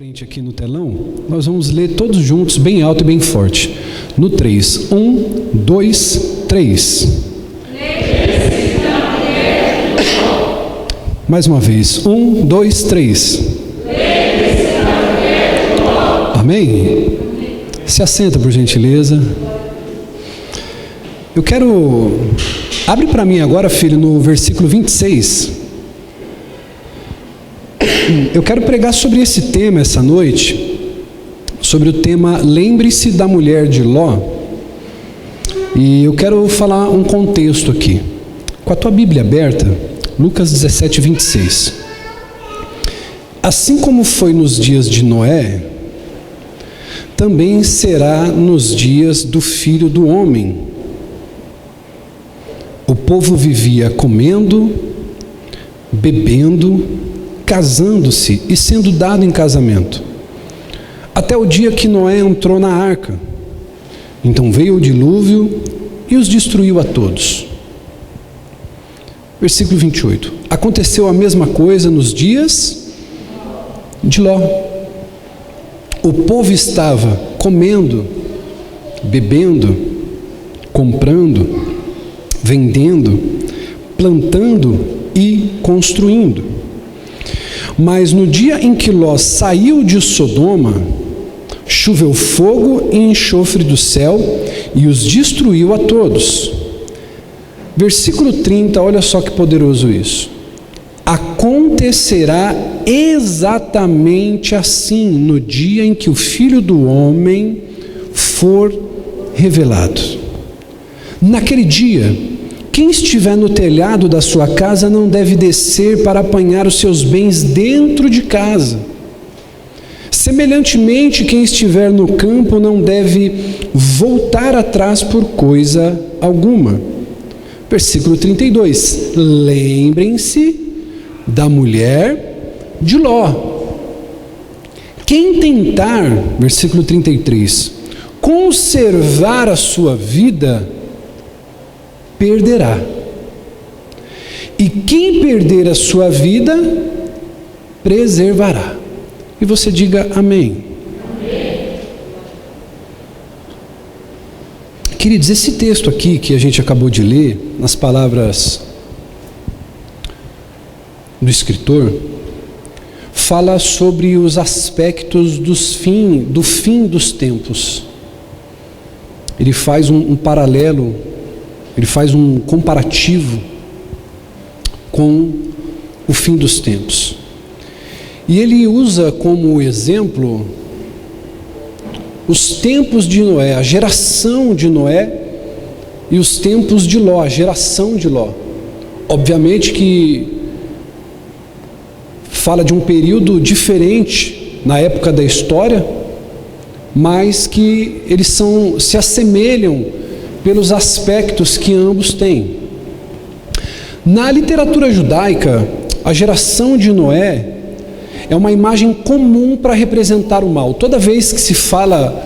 frente aqui no telão, nós vamos ler todos juntos, bem alto e bem forte. No 3. 1, 2, 3. Mais uma vez. 1, 2, 3. Amém? Se assenta, por gentileza. Eu quero... Abre para mim agora, filho, no versículo 26. Eu quero pregar sobre esse tema essa noite, sobre o tema Lembre-se da mulher de Ló. E eu quero falar um contexto aqui. Com a tua Bíblia aberta, Lucas 17, 26. Assim como foi nos dias de Noé, também será nos dias do Filho do Homem. O povo vivia comendo, bebendo, casando-se e sendo dado em casamento, até o dia que Noé entrou na arca. Então veio o dilúvio e os destruiu a todos. Versículo 28. Aconteceu a mesma coisa nos dias de Ló. O povo estava comendo, bebendo, comprando, vendendo, plantando e construindo. Mas no dia em que Ló saiu de Sodoma, choveu fogo e enxofre do céu e os destruiu a todos. Versículo 30, olha só que poderoso isso. Acontecerá exatamente assim no dia em que o Filho do Homem for revelado. Naquele dia, quem estiver no telhado da sua casa não deve descer para apanhar os seus bens dentro de casa. Semelhantemente, quem estiver no campo não deve voltar atrás por coisa alguma. Versículo 32. Lembrem-se da mulher de Ló. Quem tentar, versículo 33, conservar a sua vida, perderá. E quem perder a sua vida, preservará. E você diga amém. Amém. Queridos, esse texto aqui que a gente acabou de ler, nas palavras do escritor, fala sobre os aspectos do fim dos tempos. Ele faz um paralelo, ele faz um comparativo com o fim dos tempos. E ele usa como exemplo os tempos de Noé, a geração de Noé, e os tempos de Ló, a geração de Ló. Obviamente que fala de um período diferente na época da história, mas que eles se assemelham pelos aspectos que ambos têm. Na literatura judaica, a geração de Noé é uma imagem comum para representar o mal. Toda vez que se fala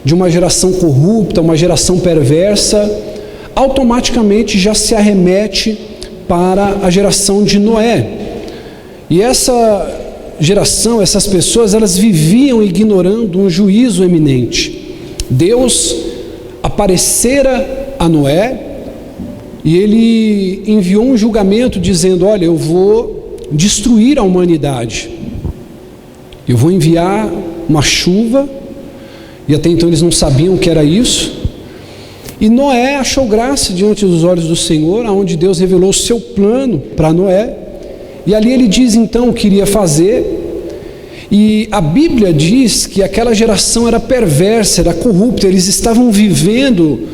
de uma geração corrupta, uma geração perversa, automaticamente já se arremete para a geração de Noé. E essa geração, essas pessoas, elas viviam ignorando um juízo eminente. Deus aparecera a Noé e ele enviou um julgamento dizendo: olha, eu vou destruir a humanidade, eu vou enviar uma chuva, e até então eles não sabiam o que era isso. E Noé achou graça diante dos olhos do Senhor, aonde Deus revelou o seu plano para Noé, e ali ele diz então o que iria fazer. E a Bíblia diz que aquela geração era perversa, era corrupta, eles estavam vivendo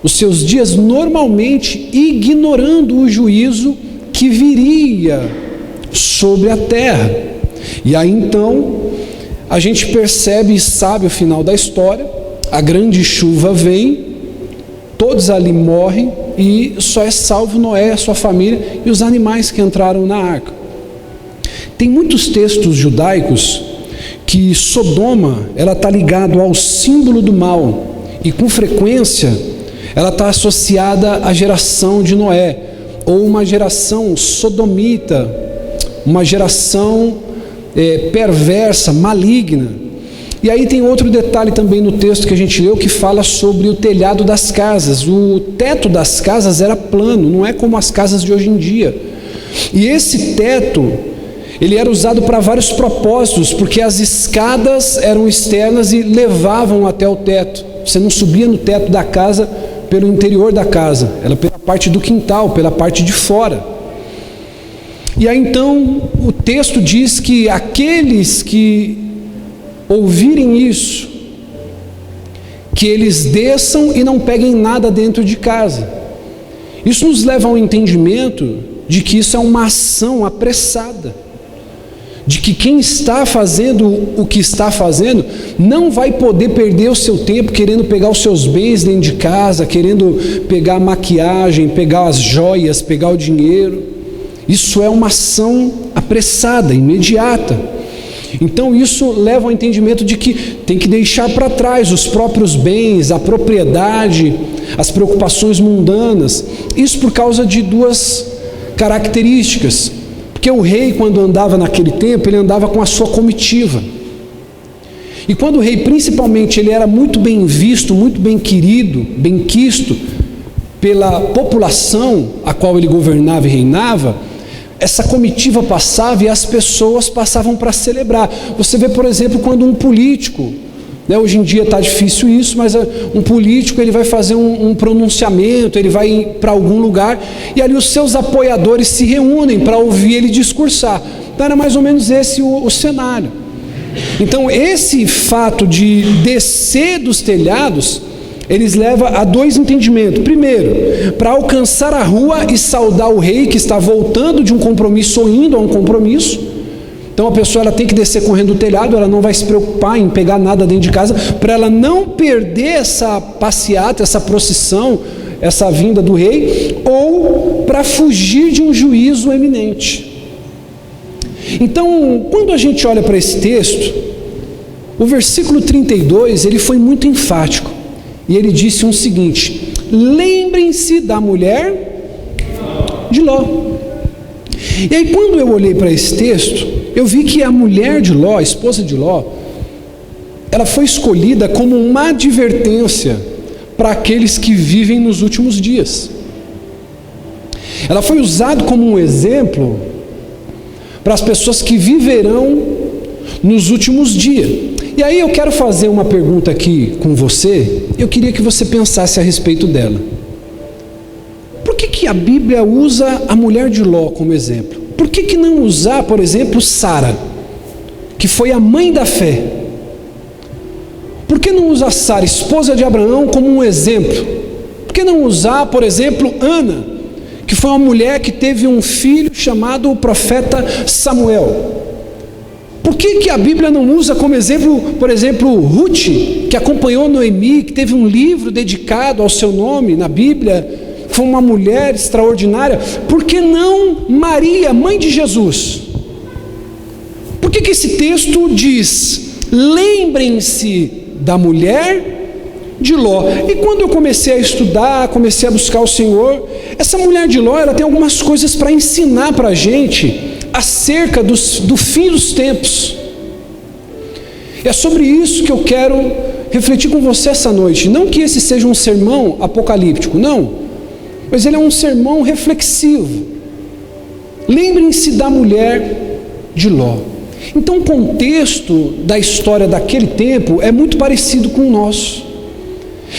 os seus dias normalmente, ignorando o juízo que viria sobre a terra. E aí então a gente percebe e sabe o final da história. A grande chuva vem, todos ali morrem e só é salvo Noé, a sua família e os animais que entraram na arca. Tem muitos textos judaicos que Sodoma, ela está ligada ao símbolo do mal, e com frequência ela está associada à geração de Noé, ou uma geração sodomita, uma geração perversa, maligna. E aí tem outro detalhe também no texto que a gente leu, que fala sobre o telhado das casas. O teto das casas era plano, não é como as casas de hoje em dia. E esse teto, ele era usado para vários propósitos, porque as escadas eram externas e levavam até o teto. Você não subia no teto da casa pelo interior da casa, era pela parte do quintal, pela parte de fora. E aí então o texto diz que aqueles que ouvirem isso, que eles desçam e não peguem nada dentro de casa. Isso nos leva ao entendimento de que isso é uma ação apressada, de que quem está fazendo o que está fazendo não vai poder perder o seu tempo querendo pegar os seus bens dentro de casa, querendo pegar a maquiagem, pegar as joias, pegar o dinheiro. Isso é uma ação apressada, imediata. Então isso leva ao entendimento de que tem que deixar para trás os próprios bens, a propriedade, as preocupações mundanas. Isso por causa de duas características. Porque o rei, quando andava naquele tempo, ele andava com a sua comitiva. E quando o rei, principalmente, ele era muito bem visto, muito bem querido, bem quisto pela população a qual ele governava e reinava, essa comitiva passava e as pessoas passavam para celebrar. Você vê, por exemplo, quando um político, hoje em dia está difícil isso, mas um político ele vai fazer um pronunciamento, ele vai para algum lugar e ali os seus apoiadores se reúnem para ouvir ele discursar. Então era mais ou menos esse o cenário. Então esse fato de descer dos telhados, eles levam a dois entendimentos. Primeiro, para alcançar a rua e saudar o rei que está voltando de um compromisso ou indo a um compromisso. Então a pessoa ela tem que descer correndo do telhado, ela não vai se preocupar em pegar nada dentro de casa, para ela não perder essa passeata, essa procissão, essa vinda do rei, ou para fugir de um juízo eminente. Então, quando a gente olha para esse texto, o versículo 32, ele foi muito enfático. E ele disse o seguinte: lembrem-se da mulher de Ló. E aí quando eu olhei para esse texto, eu vi que a mulher de Ló, a esposa de Ló, ela foi escolhida como uma advertência para aqueles que vivem nos últimos dias. Ela foi usada como um exemplo para as pessoas que viverão nos últimos dias. E aí eu quero fazer uma pergunta aqui com você, eu queria que você pensasse a respeito dela. Por que a Bíblia usa a mulher de Ló como exemplo? Por que não usar, por exemplo, Sara, que foi a mãe da fé? Por que não usar Sara, esposa de Abraão, como um exemplo? Por que não usar, por exemplo, Ana, que foi uma mulher que teve um filho chamado o profeta Samuel? Por que a Bíblia não usa como exemplo, por exemplo, Ruth, que acompanhou Noemi, que teve um livro dedicado ao seu nome na Bíblia, foi uma mulher extraordinária? Por que não Maria, mãe de Jesus? Por que esse texto diz, lembrem-se da mulher de Ló? E quando eu comecei a estudar, comecei a buscar o Senhor, essa mulher de Ló, ela tem algumas coisas para ensinar para a gente, acerca do fim dos tempos. É sobre isso que eu quero refletir com você essa noite. Não que esse seja um sermão apocalíptico, não, mas ele é um sermão reflexivo. Lembrem-se da mulher de Ló. Então o contexto da história daquele tempo é muito parecido com o nosso.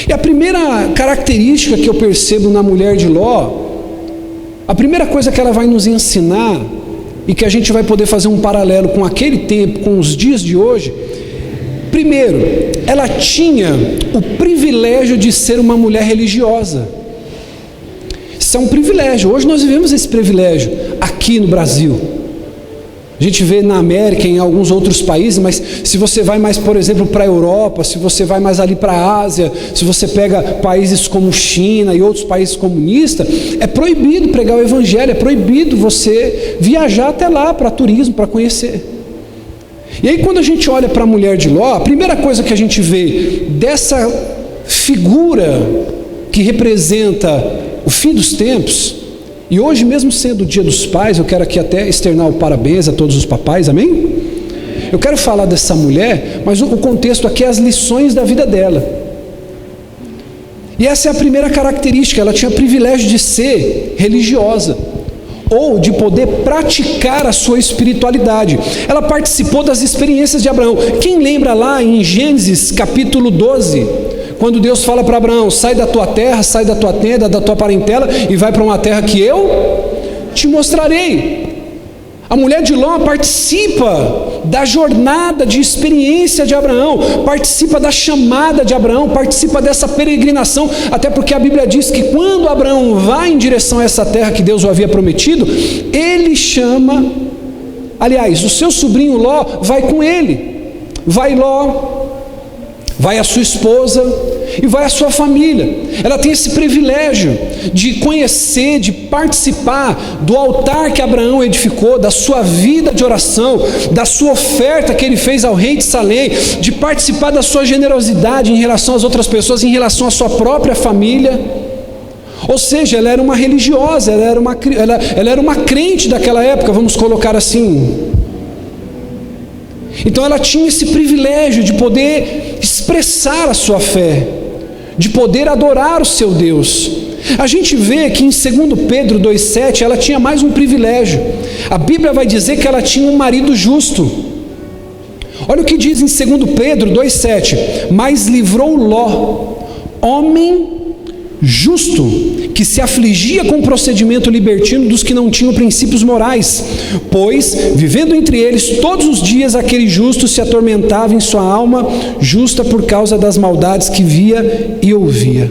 E a primeira característica que eu percebo na mulher de Ló, a primeira coisa que ela vai nos ensinar, e que a gente vai poder fazer um paralelo com aquele tempo, com os dias de hoje. Primeiro, ela tinha o privilégio de ser uma mulher religiosa. Isso é um privilégio. Hoje nós vivemos esse privilégio aqui no Brasil. A gente vê na América, em alguns outros países, mas se você vai mais, por exemplo, para a Europa, se você vai mais ali para a Ásia, se você pega países como China e outros países comunistas, é proibido pregar o Evangelho, é proibido você viajar até lá para turismo, para conhecer. E aí quando a gente olha para a mulher de Ló, a primeira coisa que a gente vê dessa figura que representa o fim dos tempos, e hoje mesmo sendo o dia dos pais, eu quero aqui até externar o parabéns a todos os papais, amém? Eu quero falar dessa mulher, mas o contexto aqui é as lições da vida dela. E essa é a primeira característica: ela tinha o privilégio de ser religiosa, ou de poder praticar a sua espiritualidade. Ela participou das experiências de Abraão. Quem lembra lá em Gênesis capítulo 12, quando Deus fala para Abraão: sai da tua terra, sai da tua tenda, da tua parentela e vai para uma terra que eu te mostrarei. A mulher de Ló participa da jornada de experiência de Abraão, participa da chamada de Abraão, participa dessa peregrinação, até porque a Bíblia diz que quando Abraão vai em direção a essa terra que Deus o havia prometido, ele chama, aliás, o seu sobrinho Ló vai com ele. Vai Ló, vai a sua esposa e vai a sua família. Ela tem esse privilégio de conhecer, de participar do altar que Abraão edificou, da sua vida de oração, da sua oferta que ele fez ao rei de Salém, de participar da sua generosidade em relação às outras pessoas, em relação à sua própria família. Ou seja, ela era uma religiosa, ela era uma crente daquela época, vamos colocar assim. Então ela tinha esse privilégio de poder expressar a sua fé, de poder adorar o seu Deus. A gente vê que em 2 Pedro 2,7 ela tinha mais um privilégio. A Bíblia vai dizer que ela tinha um marido justo. Olha o que diz em 2 Pedro 2,7: mas livrou Ló, homem justo, que se afligia com o procedimento libertino dos que não tinham princípios morais, pois, vivendo entre eles todos os dias, aquele justo se atormentava em sua alma justa por causa das maldades que via e ouvia.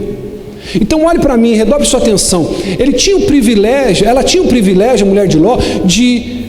Então olhe para mim, redobre sua atenção. Ela tinha o privilégio, a mulher de Ló, de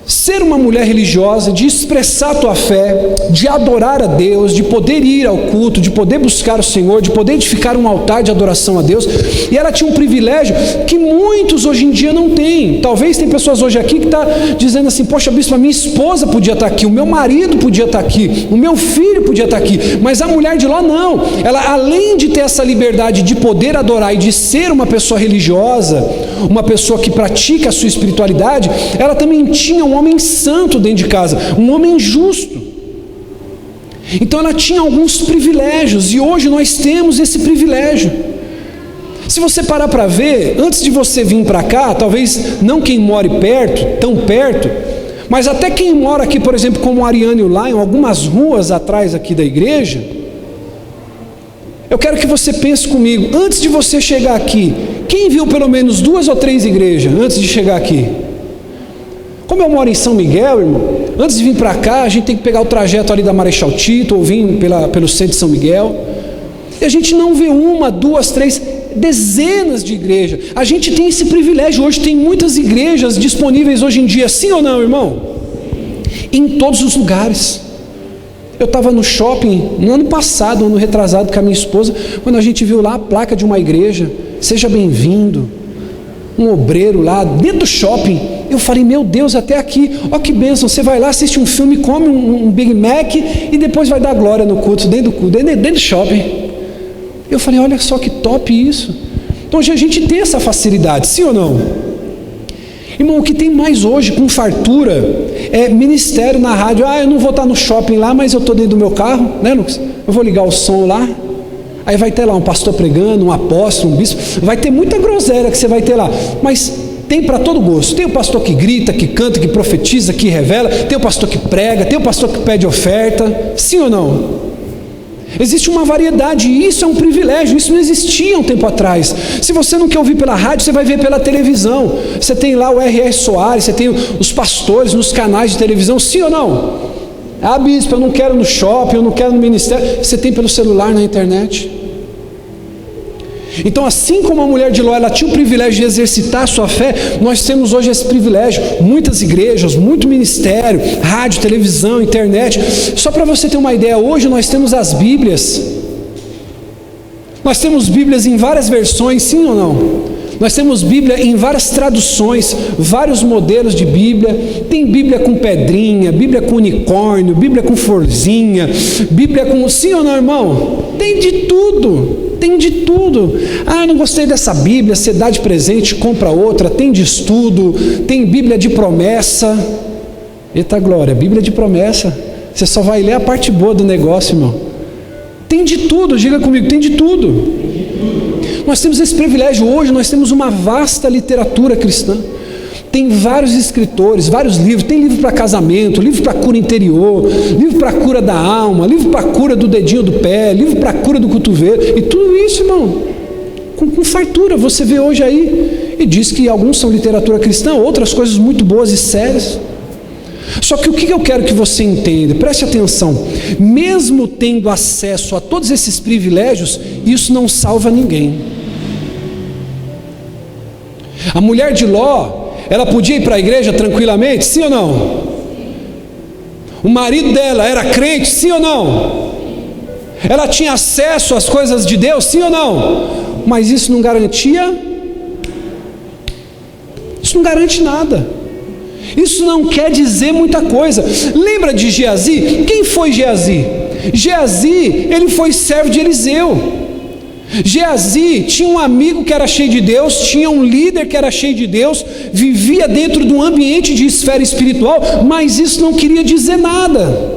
ser uma mulher religiosa, de expressar a tua fé, de adorar a Deus, de poder ir ao culto, de poder buscar o Senhor, de poder edificar um altar de adoração a Deus. E ela tinha um privilégio que muitos hoje em dia não têm. Talvez tem pessoas hoje aqui que estão dizendo assim: poxa, bispo, a minha esposa podia estar aqui, o meu marido podia estar aqui, o meu filho podia estar aqui, mas a mulher de Ló não. Ela, além de ter essa liberdade de poder adorar e de ser uma pessoa religiosa, uma pessoa que pratica a sua espiritualidade, ela também tinha um homem santo dentro de casa, um homem justo. Então ela tinha alguns privilégios, e hoje nós temos esse privilégio. Se você parar para ver, antes de você vir para cá, talvez não quem more perto, tão perto, mas até quem mora aqui, por exemplo, como Ariane e o Lion, algumas ruas atrás aqui da igreja, eu quero que você pense comigo, antes de você chegar aqui, quem viu pelo menos 2 ou 3 igrejas antes de chegar aqui? Como eu moro em São Miguel, irmão, antes de vir para cá, a gente tem que pegar o trajeto ali da Marechal Tito, ou vir pelo centro de São Miguel, e a gente não vê 1, 2, 3, dezenas de igrejas. A gente tem esse privilégio hoje, tem muitas igrejas disponíveis hoje em dia, sim ou não, irmão? Em todos os lugares. Eu estava no shopping, no ano passado, ano retrasado, com a minha esposa, quando a gente viu lá a placa de uma igreja: seja bem-vindo, um obreiro lá, dentro do shopping. Eu falei: meu Deus, até aqui, ó que bênção, você vai lá, assiste um filme, come um Big Mac e depois vai dar glória no culto, dentro do shopping. Eu falei: olha só que top isso. Então hoje a gente tem essa facilidade, sim ou não? Irmão, o que tem mais hoje com fartura é ministério na rádio. Eu não vou estar no shopping lá, mas eu estou dentro do meu carro, né, Lucas? Eu vou ligar o som lá, aí vai ter lá um pastor pregando, um apóstolo, um bispo, vai ter muita groselha que você vai ter lá, mas tem para todo gosto. Tem o pastor que grita, que canta, que profetiza, que revela, tem o pastor que prega, tem o pastor que pede oferta, sim ou não? Existe uma variedade, e isso é um privilégio, isso não existia um tempo atrás. Se você não quer ouvir pela rádio, você vai ver pela televisão. Você tem lá o R.R. Soares, você tem os pastores nos canais de televisão, sim ou não? Bispo, eu não quero no shopping, eu não quero no ministério. Você tem pelo celular, na internet. Então, assim como a mulher de Ló, ela tinha o privilégio de exercitar a sua fé, nós temos hoje esse privilégio. Muitas igrejas, muito ministério, rádio, televisão, internet. Só para você ter uma ideia, hoje nós temos as Bíblias. Nós temos Bíblias em várias versões, sim ou não? Nós temos Bíblia em várias traduções, vários modelos de Bíblia. Tem Bíblia com pedrinha, Bíblia com unicórnio, Bíblia com florzinha, Bíblia com... Sim ou não, irmão? Tem de tudo. Tem de tudo. Não gostei dessa Bíblia, você dá de presente, compra outra. Tem de estudo, tem Bíblia de promessa. Eita glória, Bíblia de promessa. Você só vai ler a parte boa do negócio, irmão. Tem de tudo, diga comigo, tem de tudo. Nós temos esse privilégio hoje, nós temos uma vasta literatura cristã. Tem vários escritores, vários livros. Tem livro para casamento, livro para cura interior, livro para cura da alma, livro para cura do dedinho do pé, livro para cura do cotovelo. E tudo isso, irmão, com fartura, você vê hoje aí. E diz que alguns são literatura cristã, outras coisas muito boas e sérias. Só que o que eu quero que você entenda, preste atenção, mesmo tendo acesso a todos esses privilégios, isso não salva ninguém. A mulher de Ló, ela podia ir para a igreja tranquilamente, sim ou não? O marido dela era crente, sim ou não? Ela tinha acesso às coisas de Deus, sim ou não? Mas isso não garantia, isso não garante nada. Isso não quer dizer muita coisa. Lembra de Geazi? Quem foi Geazi? Geazi, ele foi servo de Eliseu. Geazi tinha um amigo que era cheio de Deus, tinha um líder que era cheio de Deus, vivia dentro de um ambiente de esfera espiritual, mas isso não queria dizer nada,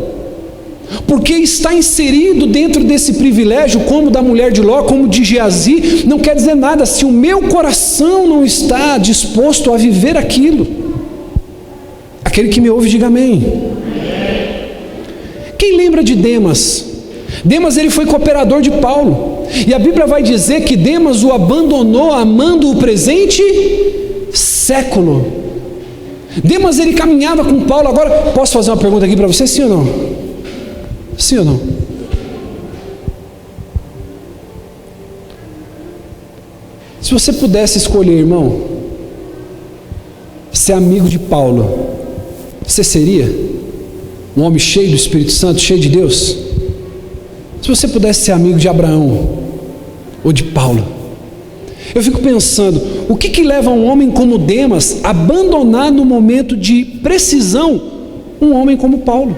porque está inserido dentro desse privilégio, como da mulher de Ló, como de Geazi, não quer dizer nada se o meu coração não está disposto a viver aquilo. Aquele que me ouve, diga amém. Quem lembra de Demas? Demas, ele foi cooperador de Paulo, e a Bíblia vai dizer que Demas o abandonou amando o presente século. Demas, ele caminhava com Paulo. Agora, posso fazer uma pergunta aqui para você, sim ou não? Sim ou não? Se você pudesse escolher, irmão, ser amigo de Paulo, você seria um homem cheio do Espírito Santo, cheio de Deus? Se você pudesse ser amigo de Abraão ou de Paulo, eu fico pensando, o que leva um homem como Demas a abandonar no momento de precisão um homem como Paulo?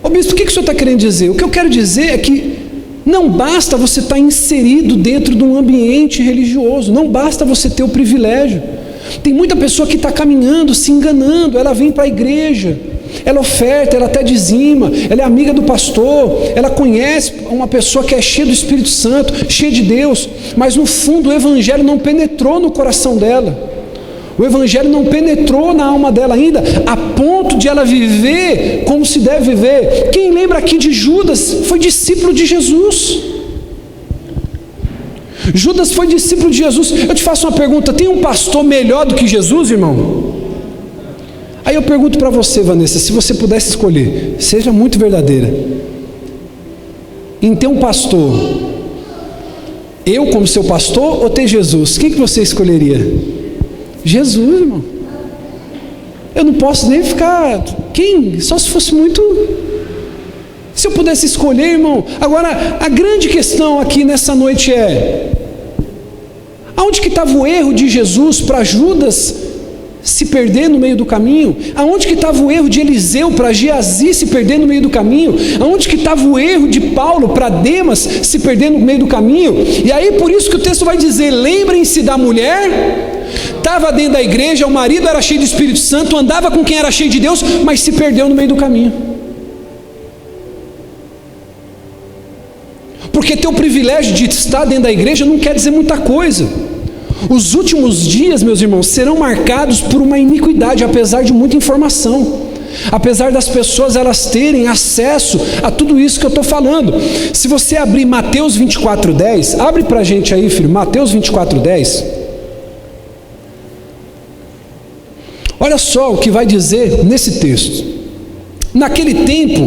Ô bispo, o que o senhor está querendo dizer? O que eu quero dizer é que não basta você estar inserido dentro de um ambiente religioso, não basta você ter o privilégio. Tem muita pessoa que está caminhando, se enganando. Ela vem para a igreja, ela oferta, ela até dizima, ela é amiga do pastor, ela conhece uma pessoa que é cheia do Espírito Santo, cheia de Deus, mas no fundo o evangelho não penetrou no coração dela. O evangelho não penetrou na alma dela ainda, a ponto de ela viver como se deve viver. Quem lembra aqui de Judas? Foi discípulo de Jesus. Judas foi discípulo de Jesus. Eu te faço uma pergunta: tem um pastor melhor do que Jesus, irmão? Aí eu pergunto para você, Vanessa, se você pudesse escolher, seja muito verdadeira, em ter um pastor, eu como seu pastor, ou ter Jesus, quem que você escolheria? Jesus, irmão. Eu não posso nem ficar, quem? Só se fosse muito, se eu pudesse escolher, irmão. Agora, a grande questão aqui nessa noite é, aonde que estava o erro de Jesus para Judas se perder no meio do caminho? Aonde que estava o erro de Eliseu para Geazi se perder no meio do caminho? Aonde que estava o erro de Paulo para Demas se perder no meio do caminho? E aí por isso que o texto vai dizer, lembrem-se da mulher, estava dentro da igreja, o marido era cheio do Espírito Santo, andava com quem era cheio de Deus, mas se perdeu no meio do caminho. Porque ter o privilégio de estar dentro da igreja não quer dizer muita coisa. Os últimos dias, meus irmãos, serão marcados por uma iniquidade, apesar de muita informação, apesar das pessoas elas terem acesso a tudo isso que eu estou falando. Se você abrir Mateus 24:10, abre para a gente aí, filho, Mateus 24:10. Olha só o que vai dizer nesse texto. Naquele tempo,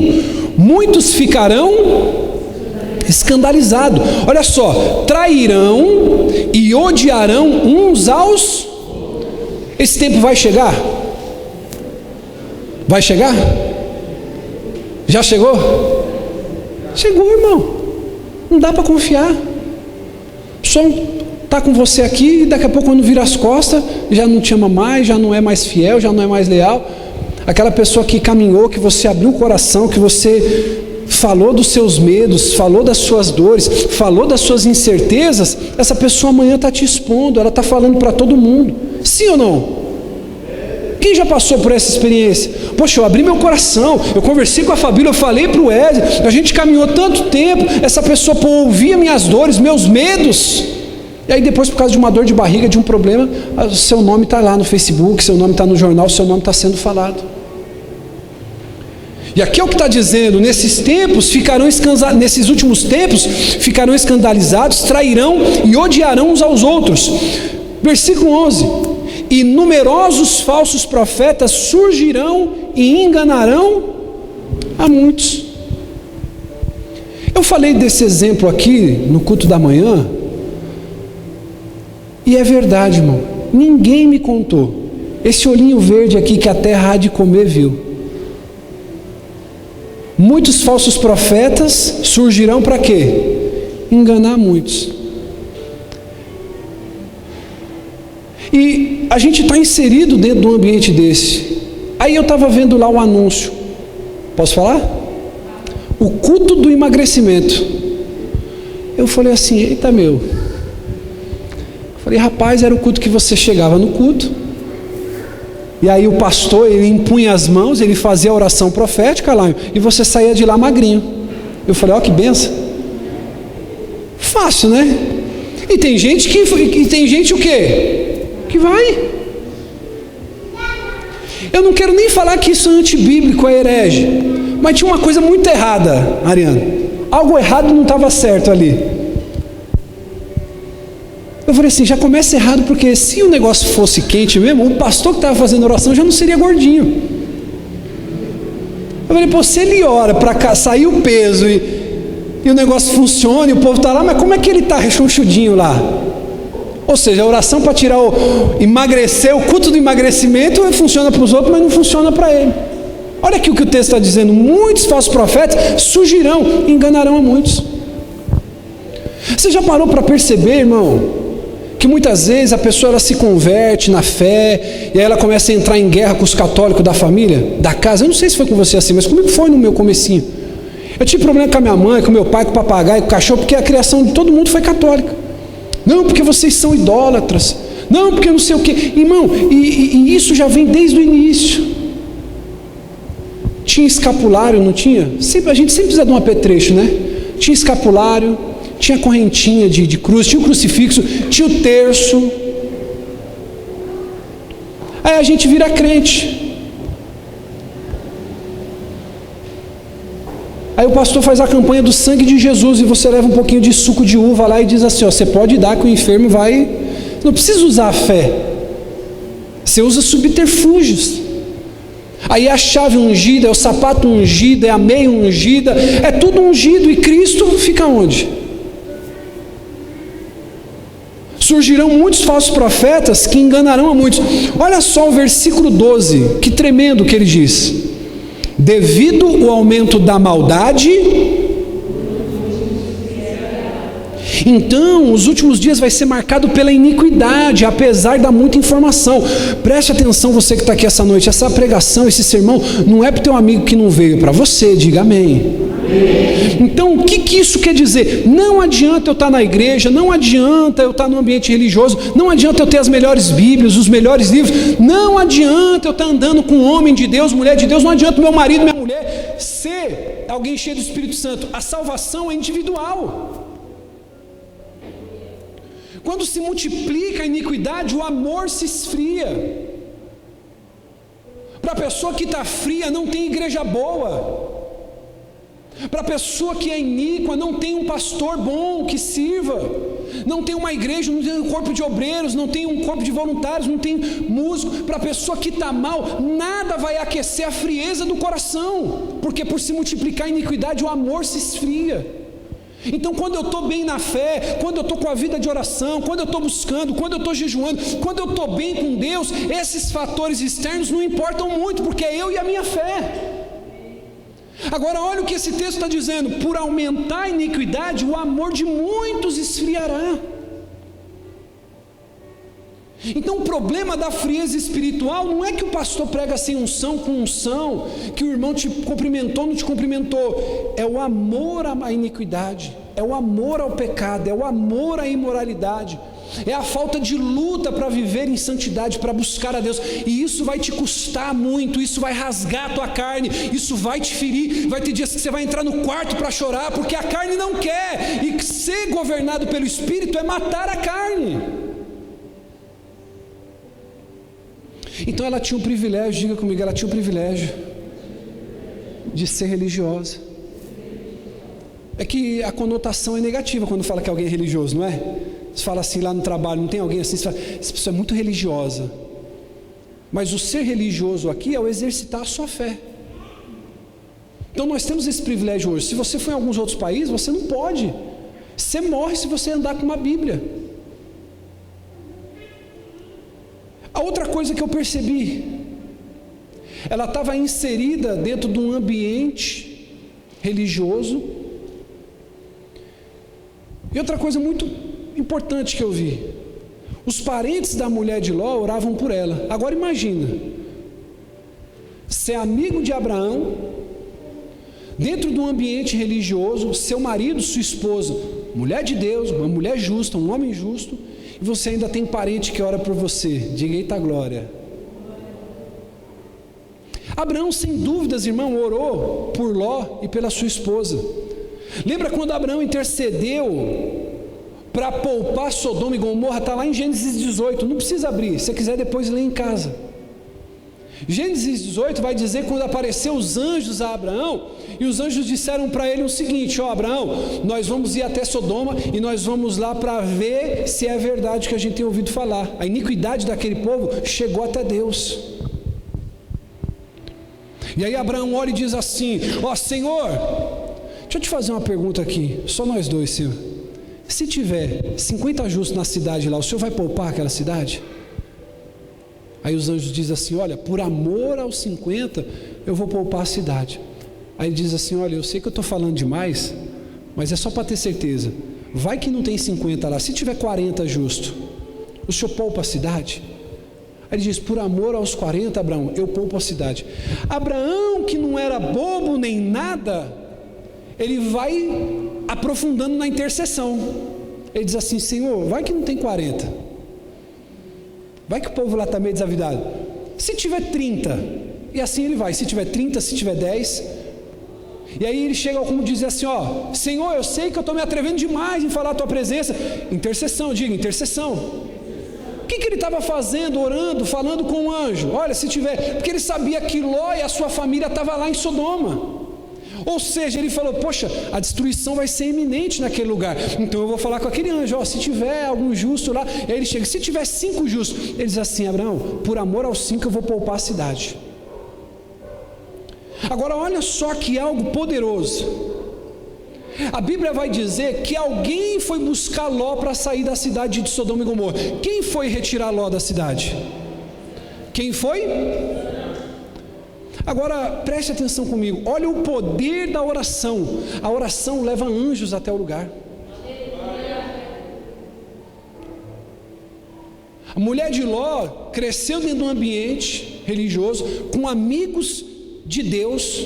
muitos ficarão escandalizados. Olha só, trairão e odiarão uns aos. Esse tempo vai chegar? Vai chegar? Já chegou? Chegou, irmão. Não dá para confiar. Só está com você aqui e daqui a pouco, quando vira as costas, já não te ama mais, já não é mais fiel, já não é mais leal. Aquela pessoa que caminhou, que você abriu o coração, que você falou dos seus medos, falou das suas dores, falou das suas incertezas, essa pessoa amanhã está te expondo, ela está falando para todo mundo. Sim ou não? Quem já passou por essa experiência? Poxa, eu abri meu coração, eu conversei com a família, eu falei para o Wesley, a gente caminhou tanto tempo, essa pessoa ouvia minhas dores, meus medos, e aí depois, por causa de uma dor de barriga, de um problema, seu nome está lá no Facebook, seu nome está no jornal, seu nome está sendo falado. E aqui é o que está dizendo: nesses últimos tempos ficarão escandalizados, trairão e odiarão uns aos outros. Versículo 11: e numerosos falsos profetas surgirão e enganarão a muitos. Eu falei desse exemplo aqui no culto da manhã, e é verdade, irmão, ninguém me contou. Esse olhinho verde aqui que a terra há de comer, viu? Muitos falsos profetas surgirão para quê? Enganar muitos. E a gente está inserido dentro de um ambiente desse. Aí eu estava vendo lá o anúncio. Posso falar? O culto do emagrecimento. Eu falei assim: eita meu. Eu falei: rapaz, era o culto que você chegava no culto, e aí o pastor, ele impunha as mãos, ele fazia a oração profética lá, e você saía de lá magrinho. Eu falei: ó, que benção. Fácil, né? E tem gente o quê? Que vai. Eu não quero nem falar que isso é antibíblico, é herege, mas tinha uma coisa muito errada, Ariana. Algo errado não estava certo ali. Eu falei assim: já começa errado, porque se o negócio fosse quente mesmo, o pastor que estava fazendo oração já não seria gordinho. Eu falei: pô, se ele ora para sair o peso e o negócio funciona e o povo está lá, mas como é que ele está rechonchudinho lá? Ou seja, a oração para tirar emagrecer, o culto do emagrecimento funciona para os outros, mas não funciona para ele. Olha aqui o que o texto está dizendo: muitos falsos profetas surgirão e enganarão a muitos. Você já parou para perceber, irmão, que muitas vezes a pessoa ela se converte na fé, e aí ela começa a entrar em guerra com os católicos da família, da casa? Eu não sei se foi com você assim, mas comigo foi no meu comecinho. Eu tive problema com a minha mãe, com meu pai, com o papagaio, com o cachorro, porque a criação de todo mundo foi católica. Não, porque vocês são idólatras. Não, porque não sei o que. Irmão, e isso já vem desde o início. Tinha escapulário, não tinha? A gente sempre precisa de um apetrecho, né? Tinha escapulário, tinha correntinha de cruz, tinha o crucifixo, tinha o terço. Aí a gente vira crente. Aí o pastor faz a campanha do sangue de Jesus, e você leva um pouquinho de suco de uva lá e diz assim: ó, você pode dar que o enfermo vai. Não precisa usar a fé, você usa subterfúgios. Aí é a chave ungida, é o sapato ungido, é a meia ungida, é tudo ungido, e Cristo fica onde? Surgirão muitos falsos profetas que enganarão a muitos. Olha só o versículo 12, que tremendo que ele diz: devido ao aumento da maldade, então os últimos dias vai ser marcado pela iniquidade, apesar da muita informação. Preste atenção, você que está aqui essa noite. Essa pregação, esse sermão, não é para o teu amigo que não veio, é para você. Diga amém. Então o que isso quer dizer? Não adianta eu estar na igreja, não adianta eu estar no ambiente religioso, não adianta eu ter as melhores bíblias, os melhores livros, não adianta eu estar andando com homem de Deus, mulher de Deus, não adianta meu marido, minha mulher ser alguém cheio do Espírito Santo. A salvação é individual. Quando se multiplica a iniquidade, o amor se esfria. Para a pessoa que está fria, não tem igreja boa. Para a pessoa que é iníqua, não tem um pastor bom que sirva, não tem uma igreja, não tem um corpo de obreiros, não tem um corpo de voluntários, não tem músico. Para a pessoa que está mal, nada vai aquecer a frieza do coração, porque por se multiplicar a iniquidade, o amor se esfria. Então quando eu estou bem na fé, quando eu estou com a vida de oração, quando eu estou buscando, quando eu estou jejuando, quando eu estou bem com Deus, esses fatores externos não importam muito, porque é eu e a minha fé. Agora olha o que esse texto está dizendo: por aumentar a iniquidade, o amor de muitos esfriará. Então o problema da frieza espiritual não é que o pastor prega sem unção, com unção, que o irmão te cumprimentou, não te cumprimentou. É o amor à iniquidade, é o amor ao pecado, é o amor à imoralidade. é a falta de luta para viver em santidade, para buscar a Deus, e isso vai te custar muito, isso vai rasgar a tua carne, isso vai te ferir, vai ter dias que você vai entrar no quarto para chorar, porque a carne não quer, e ser governado pelo Espírito é matar a carne. Então ela tinha um privilégio, diga comigo, ela tinha um privilégio de ser religiosa. É que a conotação é negativa quando fala que alguém é religioso, não é? Você fala assim lá no trabalho, não tem alguém assim, você fala, essa pessoa é muito religiosa. Mas o ser religioso aqui é o exercitar a sua fé. Então nós temos esse privilégio hoje. Se você for em alguns outros países, você não pode. Você morre se você andar com uma Bíblia. A outra coisa que eu percebi, ela estava inserida dentro de um ambiente religioso. E outra coisa muito importante que eu vi, os parentes da mulher de Ló oravam por ela. Agora imagina, ser amigo de Abraão, dentro de um ambiente religioso, seu marido, sua esposa, mulher de Deus, uma mulher justa, um homem justo, e você ainda tem parente que ora por você. Diga eita glória. Abraão, sem dúvidas, irmão, orou por Ló e pela sua esposa. Lembra quando Abraão intercedeu para poupar Sodoma e Gomorra? Está lá em Gênesis 18, não precisa abrir, se você quiser depois ler em casa. Gênesis 18 vai dizer quando apareceu os anjos a Abraão, e os anjos disseram para ele o seguinte: ó Abraão, nós vamos ir até Sodoma e nós vamos lá para ver se é verdade que a gente tem ouvido falar. A iniquidade daquele povo chegou até Deus. E aí Abraão olha e diz assim: ó Senhor, deixa eu te fazer uma pergunta aqui, só nós dois, Senhor. Se tiver 50 justos na cidade lá, o Senhor vai poupar aquela cidade? Aí os anjos dizem assim: olha, por amor aos 50, eu vou poupar a cidade. Aí ele diz assim: olha, eu sei que eu estou falando demais, mas é só para ter certeza. Vai que não tem 50 lá, se tiver 40 justo, o Senhor poupa a cidade? Aí ele diz: por amor aos 40, Abraão, eu poupo a cidade. Abraão, que não era bobo nem nada, ele vai aprofundando na intercessão. Ele diz assim: Senhor, vai que não tem 40, vai que o povo lá está meio desavidado, se tiver 30, e assim ele vai, se tiver 30, se tiver 10, e aí ele chega ao como dizer assim: ó, Senhor, eu sei que eu estou me atrevendo demais em falar a tua presença. Intercessão, diga intercessão. O que ele estava fazendo? Orando, falando com o anjo. Olha, se tiver, porque ele sabia que Ló e a sua família estavam lá em Sodoma. Ou seja, ele falou: poxa, a destruição vai ser iminente naquele lugar, então eu vou falar com aquele anjo, ó, se tiver algum justo lá. Aí ele chega: se tiver 5 justos, ele diz assim: Abraão, por amor aos 5 eu vou poupar a cidade. Agora olha só que algo poderoso. A Bíblia vai dizer que alguém foi buscar Ló para sair da cidade de Sodoma e Gomorra. Quem foi retirar Ló da cidade? Quem foi? Agora preste atenção comigo, olha o poder da oração. A oração leva anjos até o lugar. A mulher de Ló cresceu dentro de um ambiente religioso, com amigos de Deus,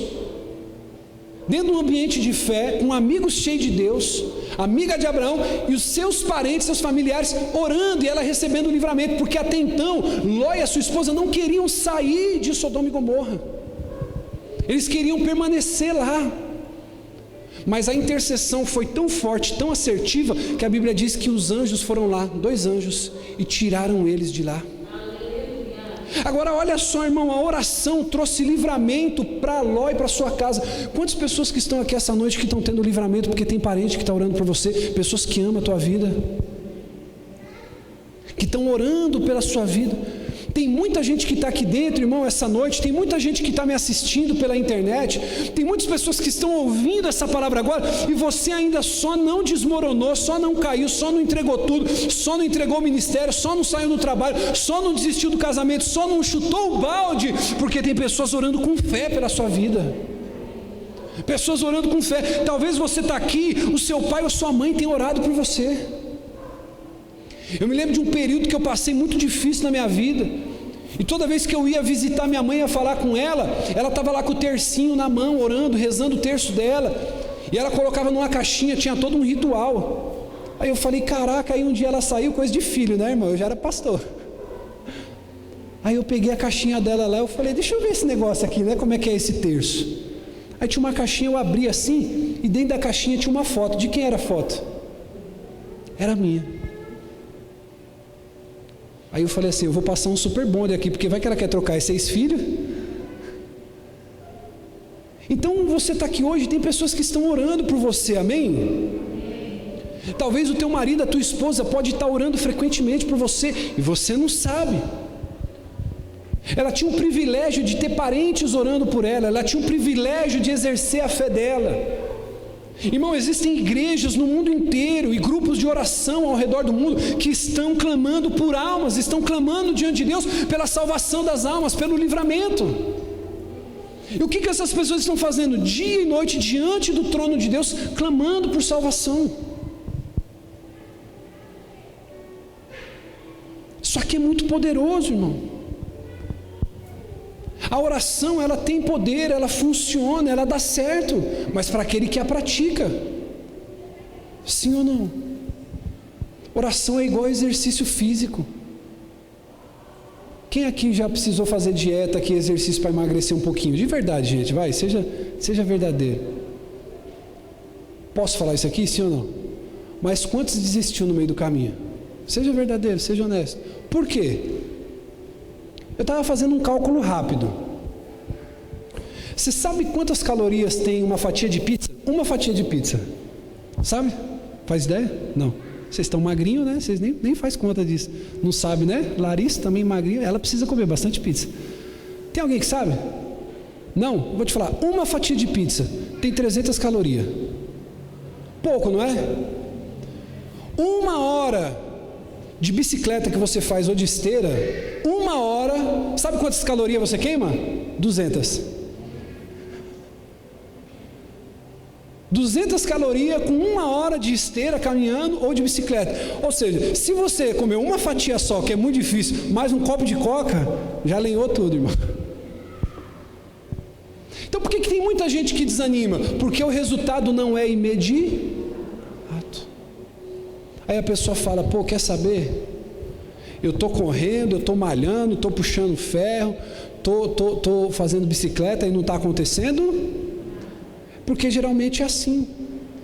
dentro de um ambiente de fé, com amigos cheios de Deus, amiga de Abraão, e os seus parentes, seus familiares orando, e ela recebendo o livramento, porque até então Ló e a sua esposa não queriam sair de Sodoma e Gomorra. Eles queriam permanecer lá, mas a intercessão foi tão forte, tão assertiva, que a Bíblia diz que os anjos foram lá, 2 anjos, e tiraram eles de lá. Agora olha só, irmão, a oração trouxe livramento para Ló e para sua casa. Quantas pessoas que estão aqui essa noite que estão tendo livramento porque tem parente que está orando por você, pessoas que amam a tua vida, que estão orando pela sua vida. Tem muita gente que está aqui dentro, irmão, essa noite. Tem muita gente que está me assistindo pela internet. Tem muitas pessoas que estão ouvindo essa palavra agora, e você ainda só não desmoronou, só não caiu, só não entregou tudo, só não entregou o ministério, só não saiu do trabalho, só não desistiu do casamento, só não chutou o balde, porque tem pessoas orando com fé pela sua vida. Pessoas orando com fé. Talvez você está aqui, o seu pai ou sua mãe tem orado por você. Eu me lembro de um período que eu passei muito difícil na minha vida, e toda vez que eu ia visitar minha mãe, ia falar com ela estava lá com o tercinho na mão, orando, rezando o terço dela, e ela colocava numa caixinha, tinha todo um ritual. Aí eu falei, caraca, aí um dia ela saiu, coisa de filho, né, irmão? Eu já era pastor. Aí eu peguei a caixinha dela lá, eu falei, deixa eu ver esse negócio aqui, né? Como é que é esse terço? Aí tinha uma caixinha, eu abri assim, e dentro da caixinha tinha uma foto. De quem era a foto? Era minha. Aí eu falei assim, eu vou passar um super bonde aqui, porque vai que ela quer trocar 6 filhos. Então você está aqui hoje, tem pessoas que estão orando por você, amém? Talvez o teu marido, a tua esposa pode estar orando frequentemente por você, e você não sabe. Ela tinha o privilégio de ter parentes orando por ela, ela tinha o privilégio de exercer a fé dela. Irmão, existem igrejas no mundo inteiro e grupos de oração ao redor do mundo que estão clamando por almas, estão clamando diante de Deus pela salvação das almas, pelo livramento. E o que essas pessoas estão fazendo? Dia e noite diante do trono de Deus, clamando por salvação. Isso aqui é muito poderoso, irmão. A oração, ela tem poder, ela funciona, ela dá certo, mas para aquele que a pratica, sim ou não? Oração é igual exercício físico. Quem aqui já precisou fazer dieta, aqui, exercício para emagrecer um pouquinho? De verdade, gente, vai, seja verdadeiro. Posso falar isso aqui, sim ou não? Mas quantos desistiu no meio do caminho? Seja verdadeiro, seja honesto. Por quê? Eu estava fazendo um cálculo rápido. Você sabe quantas calorias tem uma fatia de pizza? Uma fatia de pizza. Sabe? Faz ideia? Não. Vocês estão magrinhos, né? Vocês nem faz conta disso. Não sabe, né? Larissa também magrinha. Ela precisa comer bastante pizza. Tem alguém que sabe? Não? Vou te falar. Uma fatia de pizza tem 300 calorias. Pouco, não é? 1 hora de bicicleta que você faz ou de esteira, 1 hora, sabe quantas calorias você queima? 200. 200 calorias com 1 hora de esteira, caminhando ou de bicicleta. Ou seja, se você comer uma fatia só, que é muito difícil, mais um copo de coca, já lenhou tudo, irmão. Então por que tem muita gente que desanima? Porque o resultado não é imediato. Aí a pessoa fala, pô, quer saber? Eu estou correndo, eu estou malhando, estou puxando ferro, estou fazendo bicicleta e não está acontecendo? Porque geralmente é assim.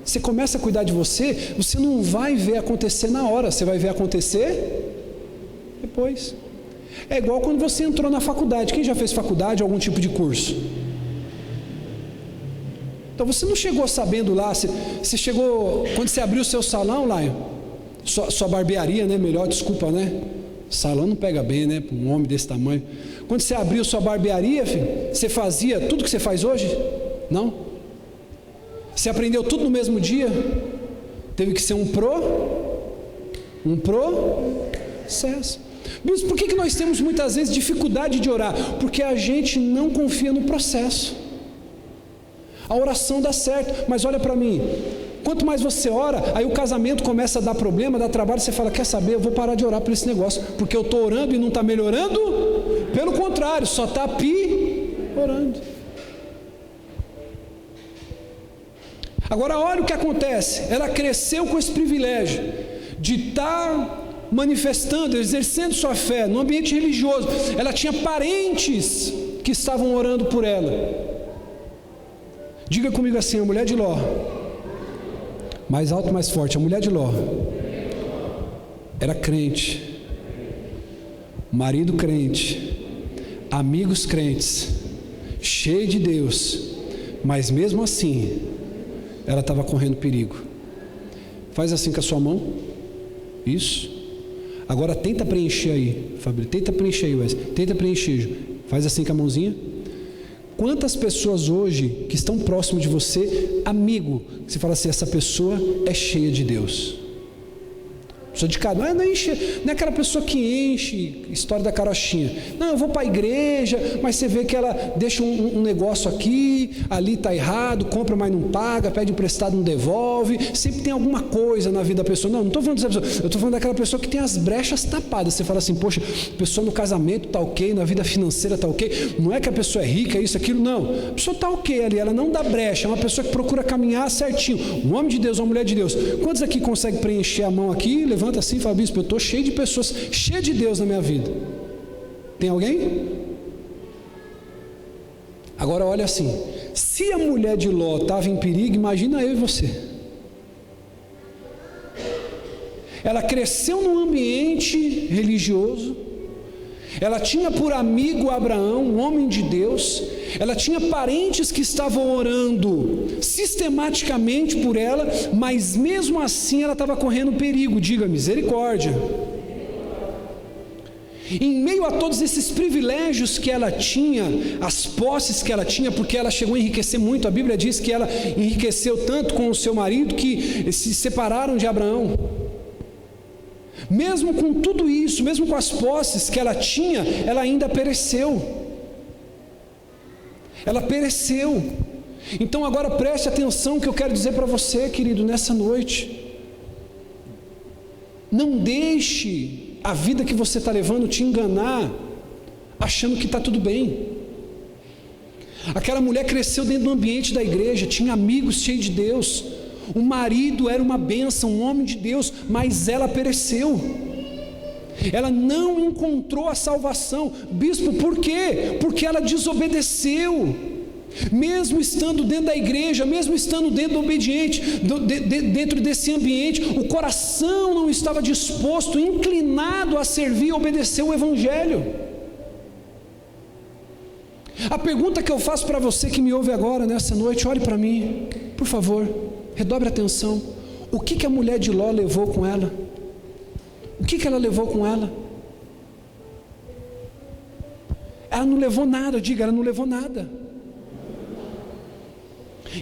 Você começa a cuidar de você, você não vai ver acontecer na hora, você vai ver acontecer depois. É igual quando você entrou na faculdade. Quem já fez faculdade, algum tipo de curso? Então você não chegou sabendo lá, você chegou, quando você abriu o seu salão lá, sua barbearia, né? Melhor, desculpa, né? Salão não pega bem, né? Para um homem desse tamanho. Quando você abriu sua barbearia, filho, você fazia tudo que você faz hoje? Não? Você aprendeu tudo no mesmo dia? Teve que ser um processo. Bispo, por que nós temos muitas vezes dificuldade de orar? Porque a gente não confia no processo. A oração dá certo, mas olha para mim. Quanto mais você ora, aí o casamento começa a dar problema, dá trabalho, você fala, quer saber, eu vou parar de orar por esse negócio, porque eu estou orando e não está melhorando, pelo contrário, só está piorando. Agora olha o que acontece, ela cresceu com esse privilégio de estar manifestando, exercendo sua fé no ambiente religioso, ela tinha parentes que estavam orando por ela. Diga comigo assim, a mulher de Ló. Mais alto, mais forte. A mulher de Ló era crente, marido crente, amigos crentes, cheio de Deus, mas mesmo assim ela estava correndo perigo. Faz assim com a sua mão. Isso. Agora tenta preencher aí, Fabrício. Tenta preencher aí, Wesley. Tenta preencher. Faz assim com a mãozinha. Quantas pessoas hoje que estão próximo de você, amigo, você fala assim, essa pessoa é cheia de Deus. pessoa de casa, não é aquela pessoa que enche, história da carochinha. Não, eu vou para a igreja, mas você vê que ela deixa um negócio aqui, ali está errado, compra, mas não paga, pede emprestado, não devolve. Sempre tem alguma coisa na vida da pessoa. Não estou falando dessa pessoa, eu estou falando daquela pessoa que tem as brechas tapadas. Você fala assim, poxa, a pessoa no casamento está ok, na vida financeira está ok. Não é que a pessoa é rica, isso, aquilo, não. A pessoa está ok ali, ela não dá brecha, é uma pessoa que procura caminhar certinho. Um homem de Deus, uma mulher de Deus. Quantos aqui conseguem preencher a mão aqui, levanta assim e fala, bispo, eu estou cheio de pessoas, cheio de Deus na minha vida. Tem alguém? Agora olha assim, se a mulher de Ló estava em perigo, imagina eu e você. Ela cresceu num ambiente religioso, ela tinha por amigo Abraão, um homem de Deus, ela tinha parentes que estavam orando sistematicamente por ela, mas mesmo assim ela estava correndo perigo. Diga misericórdia. Em meio a todos esses privilégios que ela tinha, as posses que ela tinha, porque ela chegou a enriquecer muito, a Bíblia diz que ela enriqueceu tanto com o seu marido que se separaram de Abraão. Mesmo com tudo isso, mesmo com as posses que ela tinha, ela ainda pereceu. Ela pereceu. Então agora preste atenção que eu quero dizer para você, querido, nessa noite. Não deixe a vida que você está levando te enganar, achando que está tudo bem. Aquela mulher cresceu dentro do ambiente da igreja, tinha amigos cheios de Deus, o marido era uma bênção, um homem de Deus, mas ela pereceu. Ela não encontrou a salvação. Bispo, por quê? Porque ela desobedeceu. Mesmo estando dentro da igreja, mesmo estando dentro do obediente, dentro desse ambiente, o coração não estava disposto, inclinado a servir e obedecer o Evangelho. A pergunta que eu faço para você que me ouve agora, nessa noite, olhe para mim, por favor, redobre a atenção. O que a mulher de Ló levou com ela? O que ela levou com ela? Ela não levou nada, diga, ela não levou nada.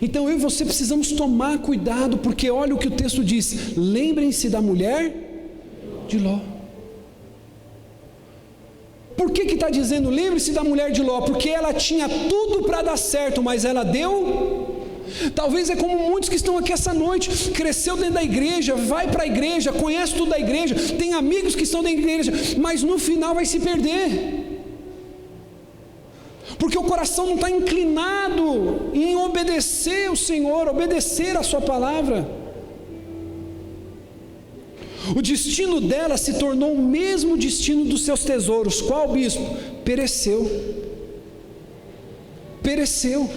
Então eu e você precisamos tomar cuidado, porque olha o que o texto diz: lembrem-se da mulher de Ló. Por que está dizendo lembre-se da mulher de Ló? Porque ela tinha tudo para dar certo, mas ela deu. Talvez é como muitos que estão aqui essa noite, cresceu dentro da igreja, vai para a igreja, conhece tudo da igreja, tem amigos que estão dentro da igreja, mas no final vai se perder. Porque o coração não está inclinado em obedecer o Senhor, obedecer a sua palavra. O destino dela se tornou o mesmo destino dos seus tesouros. Qual, bispo? Pereceu. Pereceu.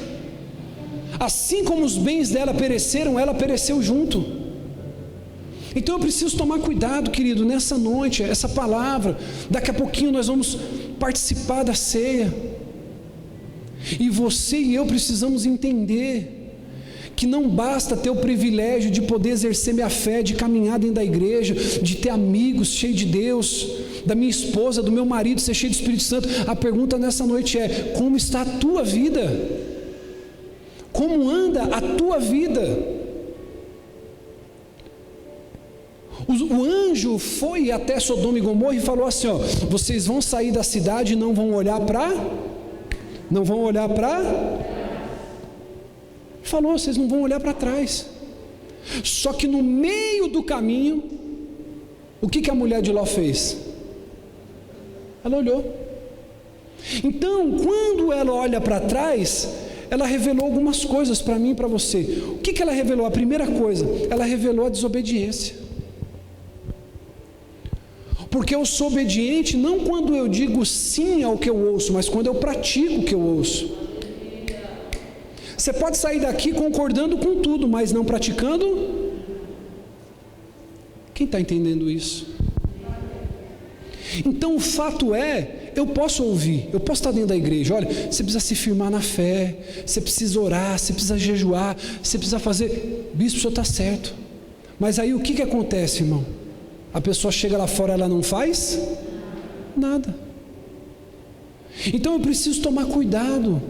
Assim como os bens dela pereceram, ela pereceu junto. Então eu preciso tomar cuidado, querido, nessa noite, essa palavra. Daqui a pouquinho nós vamos participar da ceia. E você e eu precisamos entender que não basta ter o privilégio de poder exercer minha fé, de caminhar dentro da igreja, de ter amigos cheios de Deus, da minha esposa, do meu marido ser cheio do Espírito Santo. A pergunta nessa noite é: como está a tua vida? Como anda a tua vida? O anjo foi até Sodoma e Gomorra e falou assim: ó, vocês vão sair da cidade e não vão olhar para... Falou, vocês não vão olhar para trás. Só que no meio do caminho, o que a mulher de Ló fez? Ela olhou. Então, quando ela olha para trás, ela revelou algumas coisas para mim e para você. O que ela revelou? A primeira coisa, ela revelou a desobediência. Porque eu sou obediente não quando eu digo sim ao que eu ouço, mas quando eu pratico o que eu ouço. Você pode sair daqui concordando com tudo, mas não praticando? Quem está entendendo isso? Então o fato é, eu posso ouvir, eu posso estar dentro da igreja, olha, você precisa se firmar na fé, você precisa orar, você precisa jejuar, você precisa fazer, bispo, o senhor está certo. Mas aí o que acontece, irmão? A pessoa chega lá fora, ela não faz nada. Então eu preciso tomar cuidado.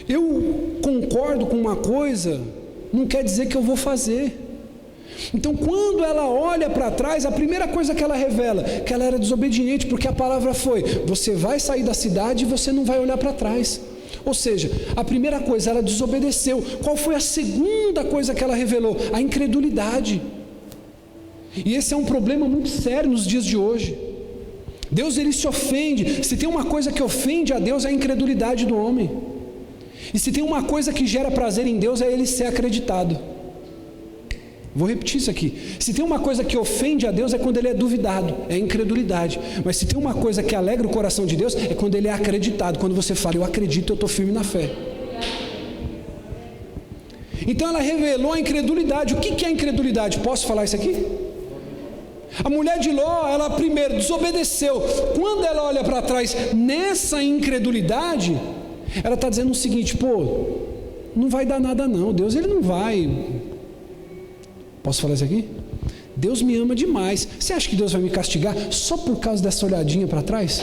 Eu concordo com uma coisa, não quer dizer que eu vou fazer. Então, quando ela olha para trás, a primeira coisa que ela revela, que ela era desobediente, porque a palavra foi: você vai sair da cidade e você não vai olhar para trás. Ou seja, a primeira coisa, ela desobedeceu. Qual foi a segunda coisa que ela revelou? A incredulidade. E esse é um problema muito sério nos dias de hoje. Deus, ele se ofende. Se tem uma coisa que ofende a Deus, é a incredulidade do homem. E se tem uma coisa que gera prazer em Deus, é ele ser acreditado. Vou repetir isso aqui. Se tem uma coisa que ofende a Deus, é quando ele é duvidado, é a incredulidade. Mas se tem uma coisa que alegra o coração de Deus, é quando ele é acreditado. Quando você fala: eu acredito, eu estou firme na fé. Então ela revelou a incredulidade. O que é a incredulidade? Posso falar isso aqui? A mulher de Ló, ela primeiro desobedeceu. Quando ela olha para trás nessa incredulidade, ela está dizendo o seguinte: pô, não vai dar nada não, Deus, ele não vai. Posso falar isso aqui? Deus me ama demais. Você acha que Deus vai me castigar só por causa dessa olhadinha para trás?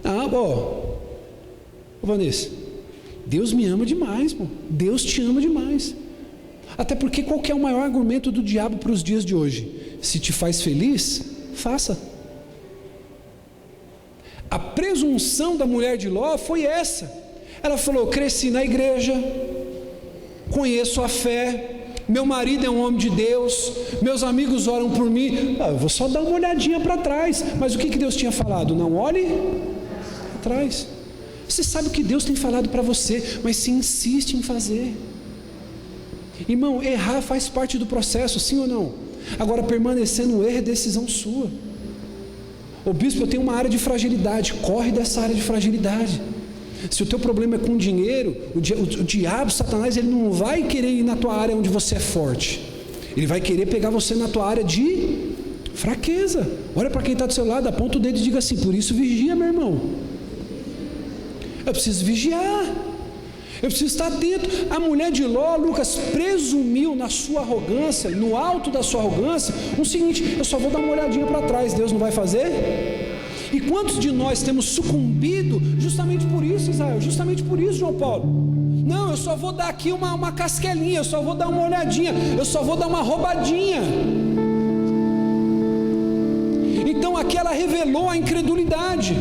Ah, ô Vanessa, Deus me ama demais, pô. Deus te ama demais. Até porque qual que é o maior argumento do diabo para os dias de hoje? Se te faz feliz, faça. A presunção da mulher de Ló foi essa. Ela falou: cresci na igreja, conheço a fé, meu marido é um homem de Deus, meus amigos oram por mim, eu vou só dar uma olhadinha para trás. Mas o que Deus tinha falado? Não olhe para trás. Você sabe o que Deus tem falado para você, mas se insiste em fazer. Irmão, errar faz parte do processo, sim ou não? Agora, permanecer no erro é decisão sua. Ô bispo, eu tenho uma área de fragilidade, corre dessa área de fragilidade. Se o teu problema é com dinheiro, o diabo, Satanás, ele não vai querer ir na tua área onde você é forte. Ele vai querer pegar você na tua área de fraqueza. Olha para quem está do seu lado, aponta o dedo e diga assim: por isso vigia, meu irmão. Eu preciso vigiar. Eu preciso estar atento. A mulher de Ló, Lucas, presumiu na sua arrogância, no alto da sua arrogância, o seguinte: eu só vou dar uma olhadinha para trás, Deus não vai fazer? E quantos de nós temos sucumbido justamente por isso, Israel? Justamente por isso, João Paulo. Não, eu só vou dar aqui uma casquelinha, eu só vou dar uma olhadinha, eu só vou dar uma roubadinha. Então aqui ela revelou a incredulidade.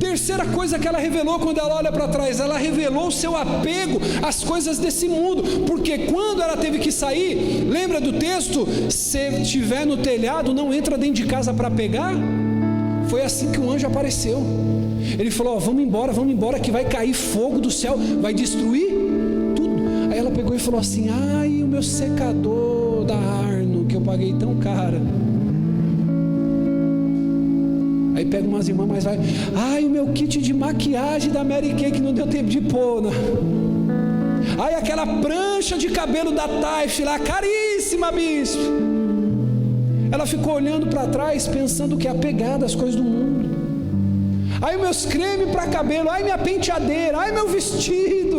Terceira coisa que ela revelou quando ela olha para trás, ela revelou o seu apego às coisas desse mundo, porque quando ela teve que sair, lembra do texto? Se estiver no telhado, não entra dentro de casa para pegar. Foi assim que o anjo apareceu. Ele falou: ó, vamos embora que vai cair fogo do céu, vai destruir tudo. Aí ela pegou e falou assim: ai, o meu secador da Arno, que eu paguei tão caro. Aí pega umas irmãs, mas vai: ai, o meu kit de maquiagem da Mary Kay que não deu tempo de pôr, né? Ai, aquela prancha de cabelo da Taif lá, caríssima, bispo. Ela ficou olhando para trás, pensando que é apegada às coisas do mundo. Ai, meus cremes para cabelo, ai, minha penteadeira, ai, meu vestido.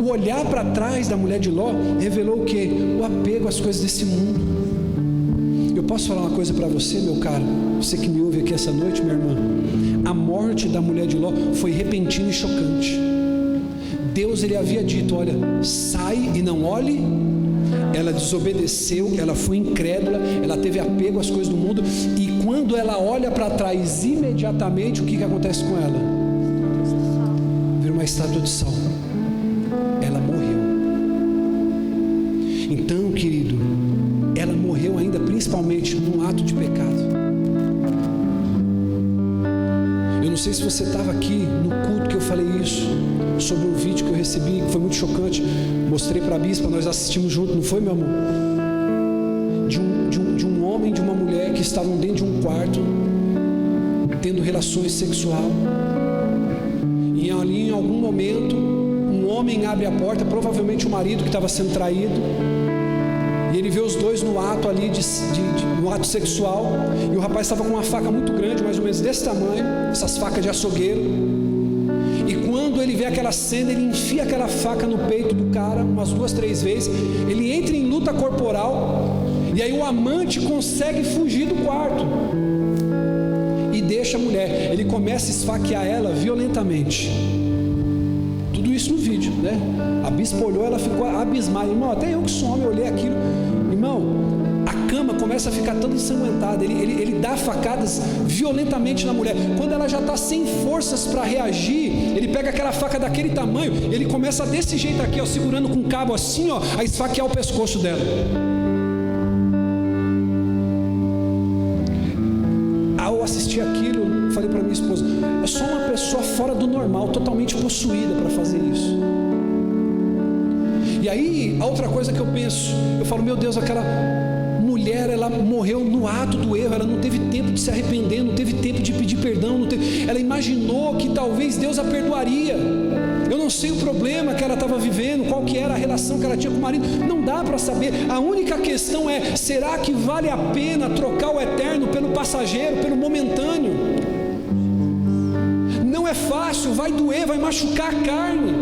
O olhar para trás da mulher de Ló revelou o quê? O apego às coisas desse mundo. Eu posso falar uma coisa para você, meu caro, você que me ouve aqui essa noite, minha irmã. A morte da mulher de Ló foi repentina e chocante. Deus, ele havia dito: olha, sai e não olhe. Ela desobedeceu, ela foi incrédula, ela teve apego às coisas do mundo, e quando ela olha para trás, imediatamente, o que acontece com ela? Vira uma estátua de sal. Ela morreu. Então, querido, ela morreu ainda principalmente num ato de pecado. Eu não sei se você estava aqui no culto que eu falei isso, sobre um vídeo que eu recebi, que foi muito chocante. Mostrei para a bispa, nós assistimos junto, não foi, meu amor? De um homem e de uma mulher que estavam dentro de um quarto, tendo relações sexuais. E ali, em algum momento, um homem abre a porta, provavelmente o marido que estava sendo traído, e ele vê os dois no ato ali, no ato sexual, e o rapaz estava com uma faca muito grande, mais ou menos desse tamanho, essas facas de açougueiro, e quando ele vê aquela cena, ele enfia aquela faca no peito do cara, umas 2, 3 vezes, ele entra em luta corporal, e aí o amante consegue fugir do quarto, e deixa deixa a mulher, ele começa a esfaquear ela violentamente. Tudo isso no vídeo, né? A bispa olhou, ela ficou abismada. Irmão, até eu que sou homem, eu olhei aquilo. Irmão, a cama começa a ficar toda ensanguentada. Ele dá facadas violentamente na mulher. Quando ela já está sem forças para reagir, ele pega aquela faca daquele tamanho, ele começa desse jeito aqui, ó, segurando com um cabo assim, ó, a esfaquear o pescoço dela. Ao assistir aquilo, falei para minha esposa: eu sou uma pessoa fora do normal, totalmente possuída para fazer isso. E aí, a outra coisa que eu penso, eu falo: meu Deus, aquela mulher, ela morreu no ato do erro, ela não teve tempo de se arrepender, não teve tempo de pedir perdão, ela imaginou que talvez Deus a perdoaria. Eu não sei o problema que ela estava vivendo, qual que era a relação que ela tinha com o marido, não dá para saber. A única questão é: será que vale a pena trocar o eterno pelo passageiro, pelo momentâneo? Não é fácil, vai doer, vai machucar a carne.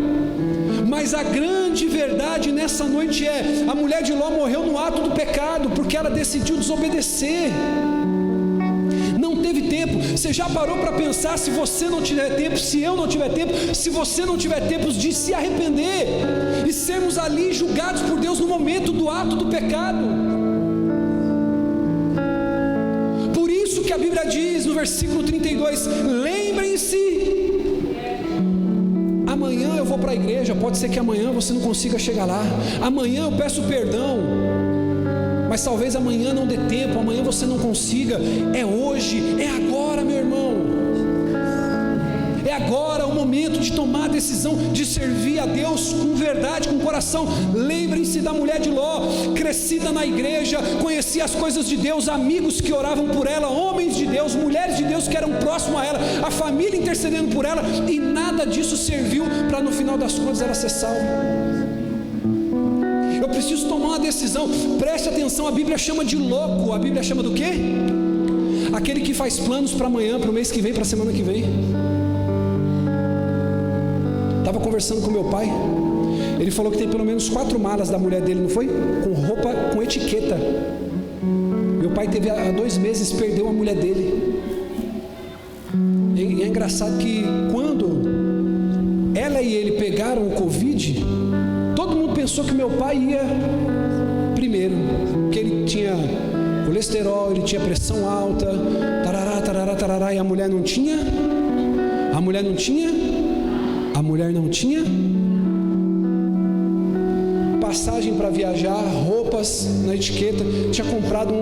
Mas a grande verdade nessa noite é: a mulher de Ló morreu no ato do pecado, porque ela decidiu desobedecer. Não teve tempo. Você já parou para pensar, se você não tiver tempo, se eu não tiver tempo, se você não tiver tempo de se arrepender e sermos ali julgados por Deus no momento do ato do pecado? Por isso que a Bíblia diz no versículo 32: lembrem-se, amanhã eu vou para a igreja, pode ser que amanhã você não consiga chegar lá, amanhã eu peço perdão, mas talvez amanhã não dê tempo, amanhã você não consiga. É hoje, é agora, meu irmão. É agora o momento de tomar a decisão de servir a Deus com verdade, com coração. Lembrem-se da mulher de Ló, crescida na igreja, conhecia as coisas de Deus, amigos que oravam por ela, homens de Deus, mulheres de Deus que eram próximos a ela, a família intercedendo por ela, e nada disso serviu para no final das contas ela ser salva. Eu preciso tomar uma decisão. Preste atenção, a Bíblia chama de louco. A Bíblia chama do quê? Aquele que faz planos para amanhã, para o mês que vem, para a semana que vem. Estava conversando com meu pai, ele falou que tem pelo menos 4 malas da mulher dele, não foi? Com roupa, com etiqueta. Meu pai teve há 2 meses, perdeu a mulher dele. E é engraçado que quando ela e ele pegaram o Covid, todo mundo pensou que meu pai ia primeiro, que ele tinha colesterol, ele tinha pressão alta, tarará, tarará, tarará, e a mulher não tinha. A mulher não tinha passagem para viajar, roupas na etiqueta. Tinha comprado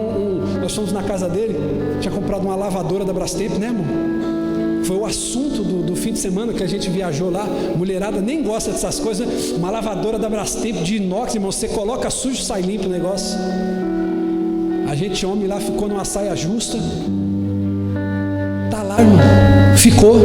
nós fomos na casa dele, tinha comprado uma lavadora da Brastemp, né, irmão? Foi o assunto do fim de semana que a gente viajou lá. Mulherada nem gosta dessas coisas, né? Uma lavadora da Brastemp de inox, irmão, você coloca sujo, sai limpo o negócio. A gente, homem, lá ficou numa saia justa. Tá lá, irmão, ficou.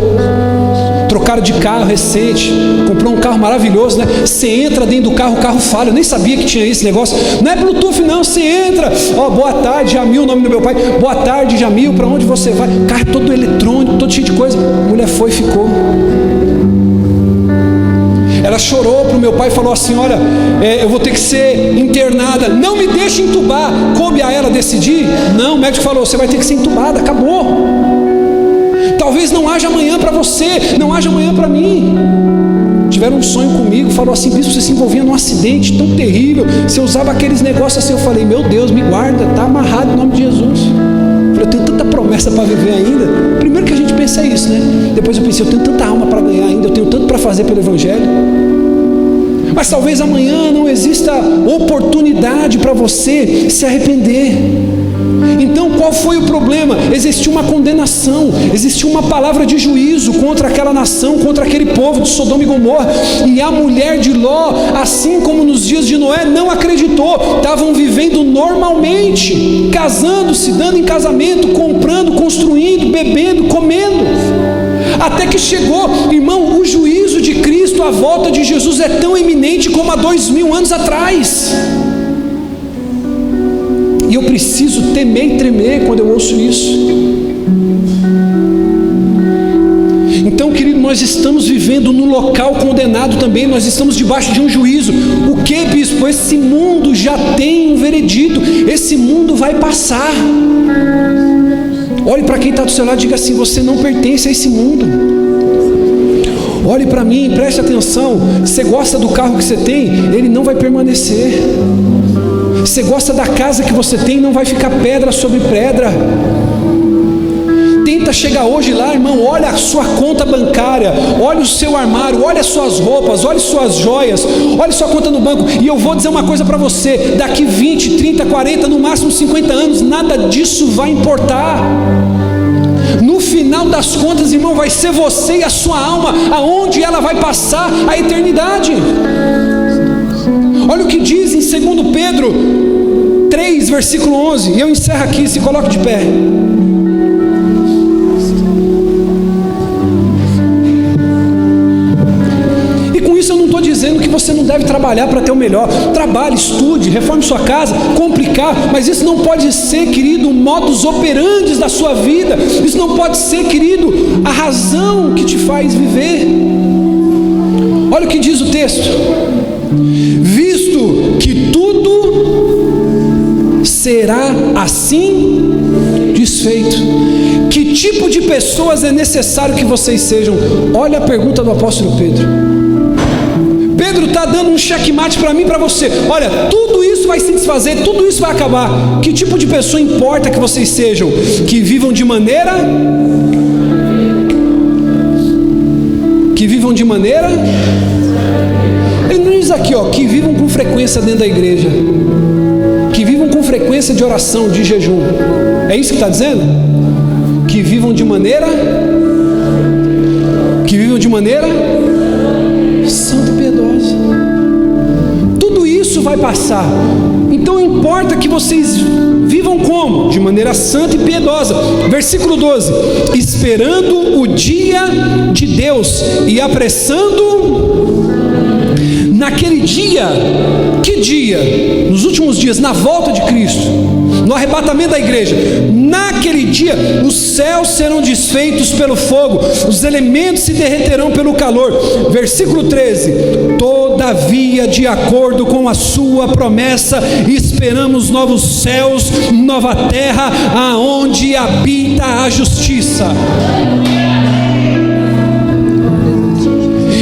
Trocaram de carro recente, comprou um carro maravilhoso, né? Você entra dentro do carro, o carro falha. Eu nem sabia que tinha esse negócio. Não é Bluetooth não, você entra, ó, boa tarde Jamil, o nome do meu pai, boa tarde Jamil, para onde você vai? Carro todo eletrônico, todo cheio de coisa. A mulher foi e ficou. Ela chorou para o meu pai e falou assim: olha, eu vou ter que ser internada, não me deixe entubar. Coube a ela decidir? Não, o médico falou: você vai ter que ser entubada, acabou. Talvez não haja amanhã para você, não haja amanhã para mim. Tiveram um sonho comigo, falou assim: bispo, você se envolvia num acidente tão terrível, você usava aqueles negócios assim. Eu falei: meu Deus, me guarda, está amarrado em nome de Jesus. Eu falei: eu tenho tanta promessa para viver ainda. Primeiro que a gente pensa é isso, né? Depois eu pensei: eu tenho tanta alma para ganhar ainda, eu tenho tanto para fazer pelo Evangelho. Mas talvez amanhã não exista oportunidade para você se arrepender. Então qual foi o problema? Existiu uma condenação, existiu uma palavra de juízo contra aquela nação, contra aquele povo de Sodoma e Gomorra. E a mulher de Ló, assim como nos dias de Noé, não acreditou. Estavam vivendo normalmente, casando-se, dando em casamento, comprando, construindo, bebendo, comendo. Até que chegou, irmão, o juízo de Cristo, a volta de Jesus é tão iminente como há 2000 anos atrás. E eu preciso temer e tremer quando eu ouço isso. Então, querido, nós estamos vivendo num local condenado também, nós estamos debaixo de um juízo. O que, bispo? Esse mundo já tem um veredito, esse mundo vai passar. Olhe para quem está do seu lado e diga assim: você não pertence a esse mundo. Olhe para mim, preste atenção. Você gosta do carro que você tem, ele não vai permanecer. Você gosta da casa que você tem, não vai ficar pedra sobre pedra. Tenta chegar hoje lá, irmão, olha a sua conta bancária, olha o seu armário, olha as suas roupas, olha suas joias, olha sua conta no banco, e eu vou dizer uma coisa para você: daqui 20, 30, 40, no máximo 50 anos, nada disso vai importar. No final das contas, irmão, vai ser você e a sua alma, aonde ela vai passar a eternidade. Olha o que diz em 2 Pedro 3, versículo 11, e eu encerro aqui, se coloque de pé. Eu não estou dizendo que você não deve trabalhar para ter o melhor. Trabalhe, estude, reforme sua casa, compre carro, mas isso não pode ser, querido, o modus operandi da sua vida. Isso não pode ser, querido, a razão que te faz viver. Olha o que diz o texto: visto que tudo será assim desfeito, que tipo de pessoas é necessário que vocês sejam? Olha a pergunta do apóstolo Pedro. Pedro está dando um checkmate para mim e para você. Olha, tudo isso vai se desfazer, tudo isso vai acabar. Que tipo de pessoa importa que vocês sejam? Que vivam de maneira... Ele não diz aqui, ó, que vivam com frequência dentro da igreja, que vivam com frequência de oração, de jejum. É isso que está dizendo? Que vivam de maneira santa e piedosa. Tudo isso vai passar. Então importa que vocês vivam como? De maneira santa e piedosa. Versículo 12: esperando o dia de Deus e apressando naquele dia. Que dia? Nos últimos dias, na volta de Cristo, no arrebatamento da igreja. Naquele dia os céus serão desfeitos pelo fogo, os elementos se derreterão pelo calor. Versículo 13: todavia, de acordo com a sua promessa, esperamos novos céus, nova terra, aonde habita a justiça.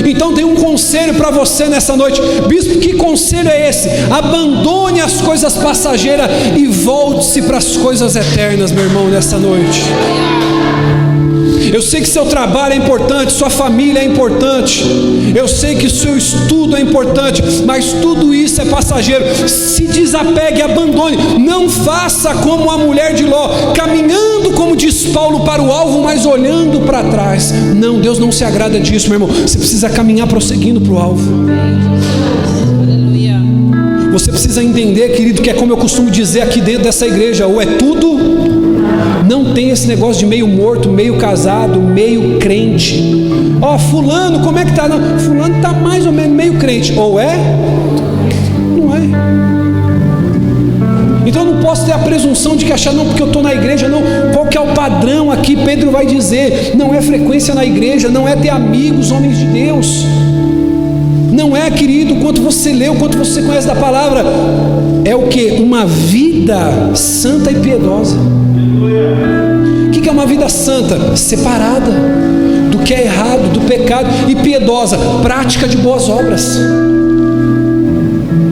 Então tem um conselho para você nessa noite. Bispo, que conselho é esse? Abandone as coisas passageiras e volte-se para as coisas eternas, meu irmão, nessa noite. Eu sei que seu trabalho é importante, sua família é importante, eu sei que seu estudo é importante, mas tudo isso é passageiro. Se desapegue, abandone. Não faça como a mulher de Ló, caminhando, como diz Paulo, para o alvo, mas olhando para trás. Não, Deus não se agrada disso, meu irmão. Você precisa caminhar prosseguindo para o alvo. Você precisa entender, querido, que é como eu costumo dizer aqui dentro dessa igreja: ou é tudo, não tem esse negócio de meio morto, meio casado, meio crente. Ó, fulano, como é que tá? Não, fulano tá mais ou menos meio crente. Ou é, não é. Então eu não posso ter a presunção de que achar, não, porque eu estou na igreja, não. Qual que é o padrão aqui? Pedro vai dizer: não é frequência na igreja, não é ter amigos, homens de Deus. Não é, querido, quanto você lê, o quanto você conhece da palavra. É o que? Uma vida santa e piedosa. O que é uma vida santa? Separada do que é errado, do pecado, e piedosa, prática de boas obras.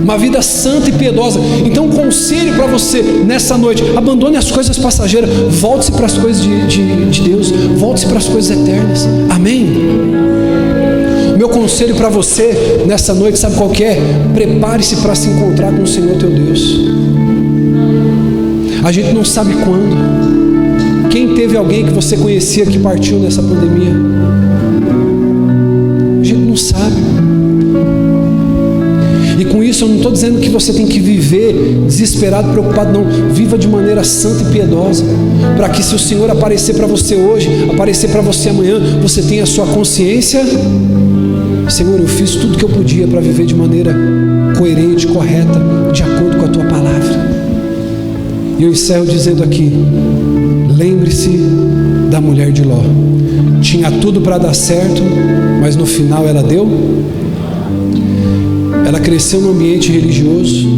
Uma vida santa e piedosa. Então, um conselho para você nessa noite: abandone as coisas passageiras, volte-se para as coisas de Deus, volte-se para as coisas eternas. Amém? Meu conselho para você nessa noite, sabe qual que é? Prepare-se para se encontrar com o Senhor teu Deus. A gente não sabe quando. Quem teve alguém que você conhecia que partiu nessa pandemia? A gente não sabe. E com isso eu não estou dizendo que você tem que viver desesperado, preocupado, não. Viva de maneira santa e piedosa, para que se o Senhor aparecer para você hoje, aparecer para você amanhã, você tenha a sua consciência: Senhor, eu fiz tudo que eu podia para viver de maneira coerente, correta, de acordo com a Tua palavra. E eu encerro dizendo aqui: lembre-se da mulher de Ló. Tinha tudo para dar certo, mas no final ela deu. Ela cresceu no ambiente religioso,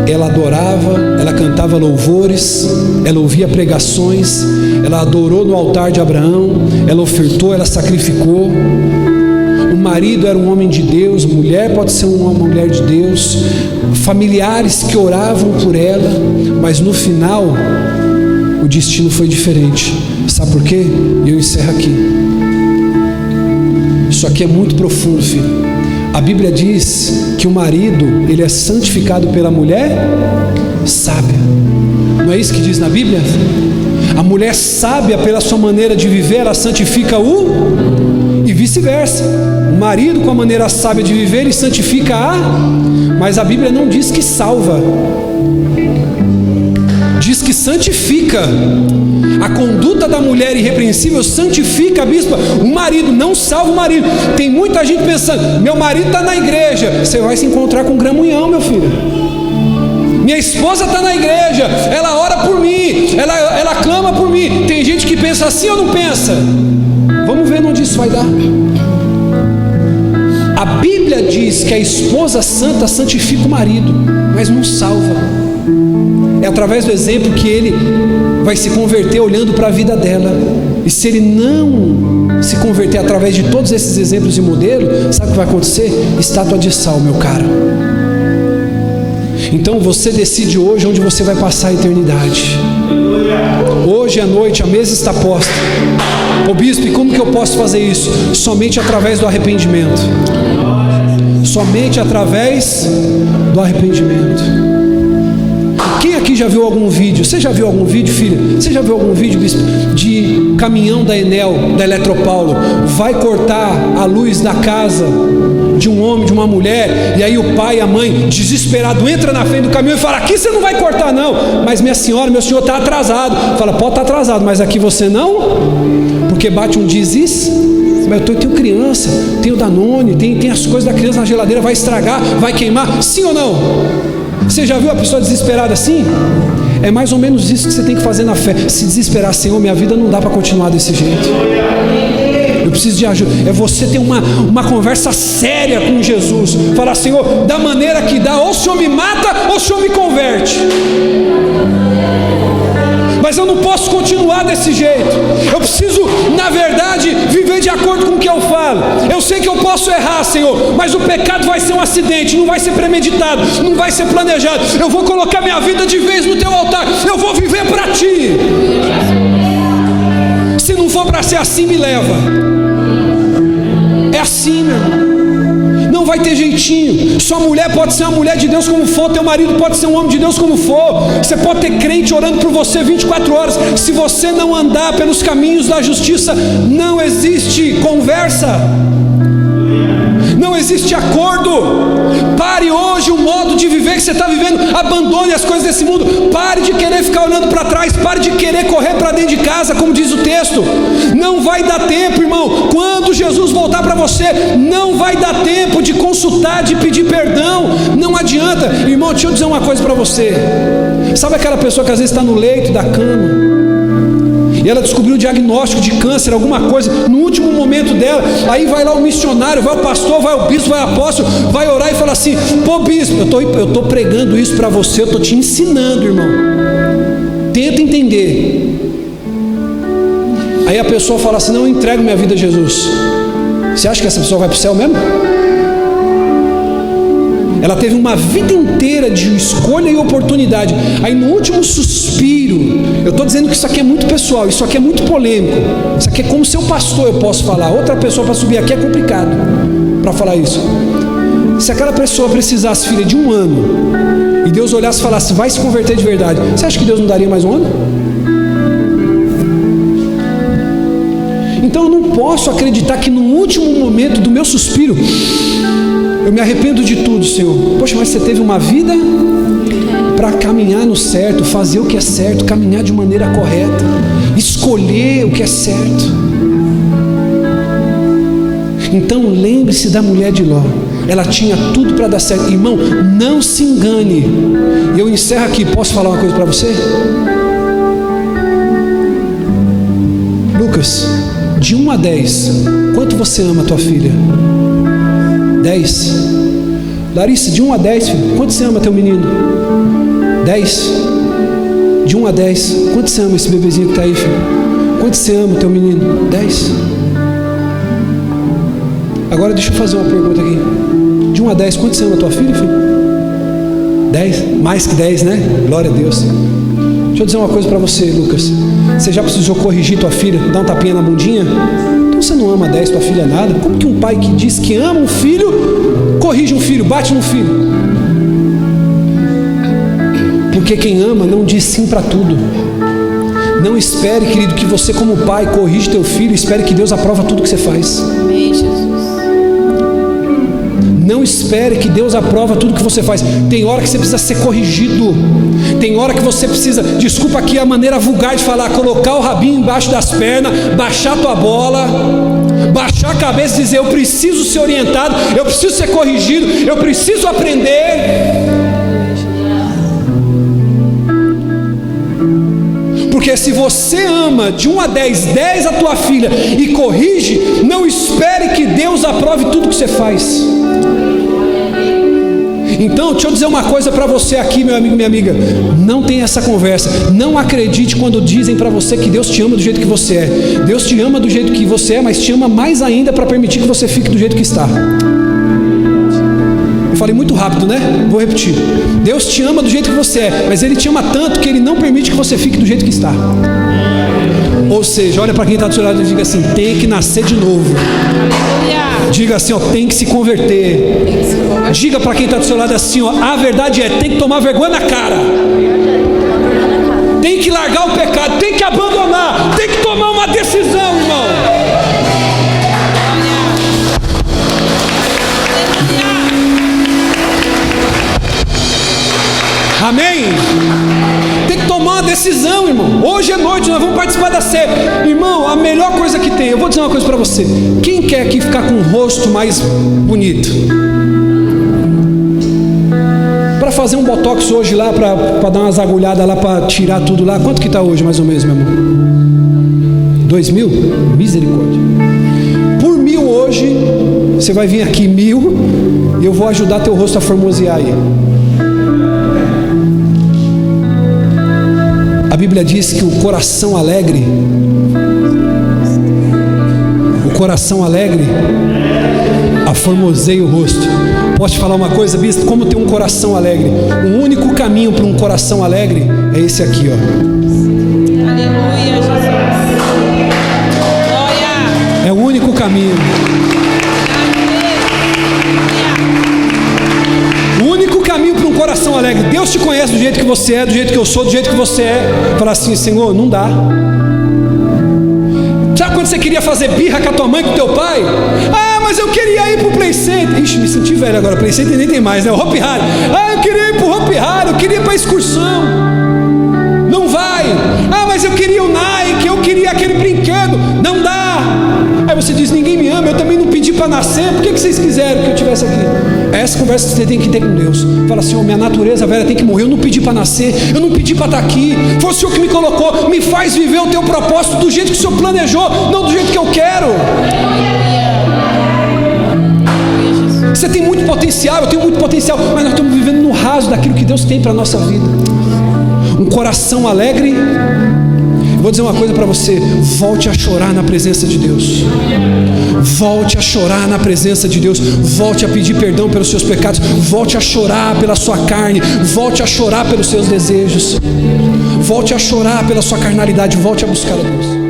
ela adorava, ela cantava louvores, ela ouvia pregações, ela adorou no altar de Abraão, ela ofertou, ela sacrificou. O marido era um homem de Deus, mulher pode ser uma mulher de Deus, familiares que oravam por ela, mas no final o destino foi diferente. Sabe por quê? Eu encerro aqui. Isso aqui é muito profundo, filho. A Bíblia diz que o marido, ele é santificado pela mulher sábia. Não é isso que diz na Bíblia? A mulher sábia, pela sua maneira de viver, ela santifica e vice-versa. O marido, com a maneira sábia de viver, ele santifica mas a Bíblia não diz que salva, diz que santifica. A conduta da mulher irrepreensível santifica a bispa. O marido não salva o marido. Tem muita gente pensando: meu marido está na igreja. Você vai se encontrar com um gramunhão, meu filho. Minha esposa está na igreja, ela ora por mim, ela clama por mim. Tem gente que pensa assim ou não pensa? Vamos ver onde isso vai dar. A Bíblia diz que a esposa santa santifica o marido, mas não salva. É através do exemplo que ele vai se converter olhando para a vida dela. E se ele não se converter através de todos esses exemplos e modelos, sabe o que vai acontecer? Estátua de sal, meu caro. Então você decide hoje onde você vai passar a eternidade. Hoje à noite a mesa está posta. Ô bispo, e como que eu posso fazer isso? Somente através do arrependimento. Somente através do arrependimento. Quem aqui já viu algum vídeo? Você já viu algum vídeo, filha? Você já viu algum vídeo, bispo, de caminhão da Enel, da Eletropaulo, vai cortar a luz da casa de um homem, de uma mulher, e aí o pai e a mãe, desesperado, entra na frente do caminhão e fala: aqui você não vai cortar não, mas minha senhora, meu senhor está atrasado. Fala: pode estar atrasado, mas aqui você não, porque bate um desis. Mas eu tenho criança, tenho Danone, tem as coisas da criança na geladeira, vai estragar, vai queimar, sim ou não? Você já viu a pessoa desesperada assim? É mais ou menos isso que você tem que fazer na fé. Se desesperar: Senhor, minha vida não dá para continuar desse jeito, eu preciso de ajuda. É você ter uma conversa séria com Jesus. Falar: Senhor, da maneira que dá, ou o Senhor me mata, ou o Senhor me converte. Mas eu não posso continuar desse jeito. Eu preciso, na verdade, viver de acordo com o que eu falo. Eu sei que eu posso errar, Senhor, mas o pecado vai ser um acidente, não vai ser premeditado, não vai ser planejado. Eu vou colocar minha vida de vez no teu altar. Eu vou viver para ti. Se não for para ser assim, me leva. É assim, meu irmão. Não vai ter jeitinho. Sua mulher pode ser uma mulher de Deus como for, teu marido pode ser um homem de Deus como for. Você pode ter crente orando por você 24 horas. Se você não andar pelos caminhos da justiça, não existe conversa, não existe acordo. Pare hoje o modo de viver que você está vivendo. Abandone as coisas desse mundo. Pare de querer ficar olhando para trás. Pare de querer correr para dentro de casa, como diz o texto. Não vai dar tempo, irmão. Quando Jesus voltar para você, não vai dar tempo de consultar, de pedir perdão. Não adianta. Irmão, deixa eu dizer uma coisa para você. Sabe aquela pessoa que às vezes está no leito da cama e ela descobriu o diagnóstico de câncer, alguma coisa, no último momento dela, aí vai lá o missionário, vai o pastor, vai o bispo, vai o apóstolo, vai orar e fala assim: pô bispo, eu estou pregando isso para você, eu estou te ensinando, irmão, tenta entender. Aí a pessoa fala assim: não, eu entrego minha vida a Jesus. Você acha que essa pessoa vai para o céu mesmo? Ela teve uma vida inteira de escolha e oportunidade. Aí no último suspiro, eu estou dizendo que isso aqui é muito pessoal, isso aqui é muito polêmico, isso aqui é como seu pastor eu posso falar. Outra pessoa para subir aqui é complicado para falar isso. Se aquela pessoa precisasse, filha, de 1 ano, e Deus olhasse e falasse: vai se converter de verdade, você acha que Deus não daria mais 1 ano? Então eu não posso acreditar que no último momento do meu suspiro eu me arrependo de tudo, Senhor. Poxa, mas você teve uma vida para caminhar no certo, fazer o que é certo, caminhar de maneira correta, escolher o que é certo. Então lembre-se da mulher de Ló. Ela tinha tudo para dar certo. Irmão, não se engane. Eu encerro aqui. Posso falar uma coisa para você? Lucas, de 1 a 10, quanto você ama a tua filha? 10. Larissa, de 1 a 10, filho, quanto você ama teu menino? 10. De 1 a 10, quanto você ama esse bebezinho que está aí, filho? Quanto você ama o teu menino? 10? Agora deixa eu fazer uma pergunta aqui. De 1 a 10, quanto você ama a tua filha, filho? 10? Mais que 10, né? Glória a Deus. Deixa eu dizer uma coisa para você, Lucas. Você já precisou corrigir tua filha, dar um tapinha na bundinha? Então você não ama 10 tua filha nada? Como que um pai que diz que ama um filho, corrige um filho, bate no filho? Porque quem ama não diz sim para tudo. Não espere, querido, que você como pai corrige teu filho, espere que Deus aprova tudo que você faz. Amém, Jesus. Não espere que Deus aprova tudo que você faz. Tem hora que você precisa ser corrigido. Tem hora que você precisa, desculpa aqui a maneira vulgar de falar, colocar o rabinho embaixo das pernas, baixar tua bola, baixar a cabeça e dizer: eu preciso ser orientado, eu preciso ser corrigido, eu preciso aprender. Porque se você ama de 1 a 10, 10 a tua filha e corrige, não espere que Deus aprove tudo que você faz. Então, deixa eu dizer uma coisa para você aqui, meu amigo, minha amiga. Não tenha essa conversa. Não acredite quando dizem para você que Deus te ama do jeito que você é. Deus te ama do jeito que você é, mas te ama mais ainda para permitir que você fique do jeito que está. Eu falei muito rápido, né? Vou repetir. Deus te ama do jeito que você é, mas Ele te ama tanto que Ele não permite que você fique do jeito que está. Ou seja, olha para quem está do seu lado e diga assim: tem que nascer de novo. Diga assim, ó, tem que se converter. Diga para quem está do seu lado assim, ó, a verdade é, tem que tomar vergonha na cara. Tem que largar o pecado, tem que abandonar, tem que tomar uma decisão, irmão. Amém? Tem que tomar uma decisão, irmão. Hoje é noite, nós vamos participar da ceia. Irmão, a melhor coisa que tem, eu vou dizer uma coisa para você. Quem quer aqui ficar com o rosto mais bonito? Para fazer um botox hoje lá, para dar umas agulhadas lá, para tirar tudo lá, quanto que está hoje mais ou menos, meu irmão? 2.000? Misericórdia. Por 1.000 hoje, você vai vir aqui 1.000 e eu vou ajudar teu rosto a formosear aí. A Bíblia diz que o coração alegre aformoseia o rosto. Posso te falar uma coisa, bispo? Como ter um coração alegre? O único caminho para um coração alegre é esse aqui, ó. Aleluia, Jesus. Glória. É o único caminho. O único caminho para um coração alegre. Deus te conhece do jeito que você é, do jeito que eu sou, do jeito que você é. Fala assim: Senhor, não dá. Sabe quando você queria fazer birra com a tua mãe, com o teu pai? Ah, mas eu queria ir pro Play Center. Ixi, me senti velho agora. Play Center nem tem mais, né? O Hopi Hari. Ah, eu queria ir pro Hopi Hari, eu queria ir pra excursão. Não vai. Ah, mas eu queria o Nike, eu queria aquele brinquedo. Não dá. Aí você diz: ninguém me ama, eu também não pedi para nascer. Por que vocês quiseram que eu estivesse aqui? É essa conversa que você tem que ter com Deus. Fala assim: minha natureza velha tem que morrer. Eu não pedi para nascer, eu não pedi para estar aqui. Foi o Senhor que me colocou. Me faz viver o teu propósito do jeito que o Senhor planejou, não do jeito que eu quero. Você tem muito potencial, eu tenho muito potencial, mas nós estamos vivendo no raso daquilo que Deus tem para a nossa vida. Um coração alegre. Vou dizer uma coisa para você: volte a chorar na presença de Deus. Volte a chorar na presença de Deus. Volte a pedir perdão pelos seus pecados. Volte a chorar pela sua carne. Volte a chorar pelos seus desejos. Volte a chorar pela sua carnalidade. Volte a buscar a Deus.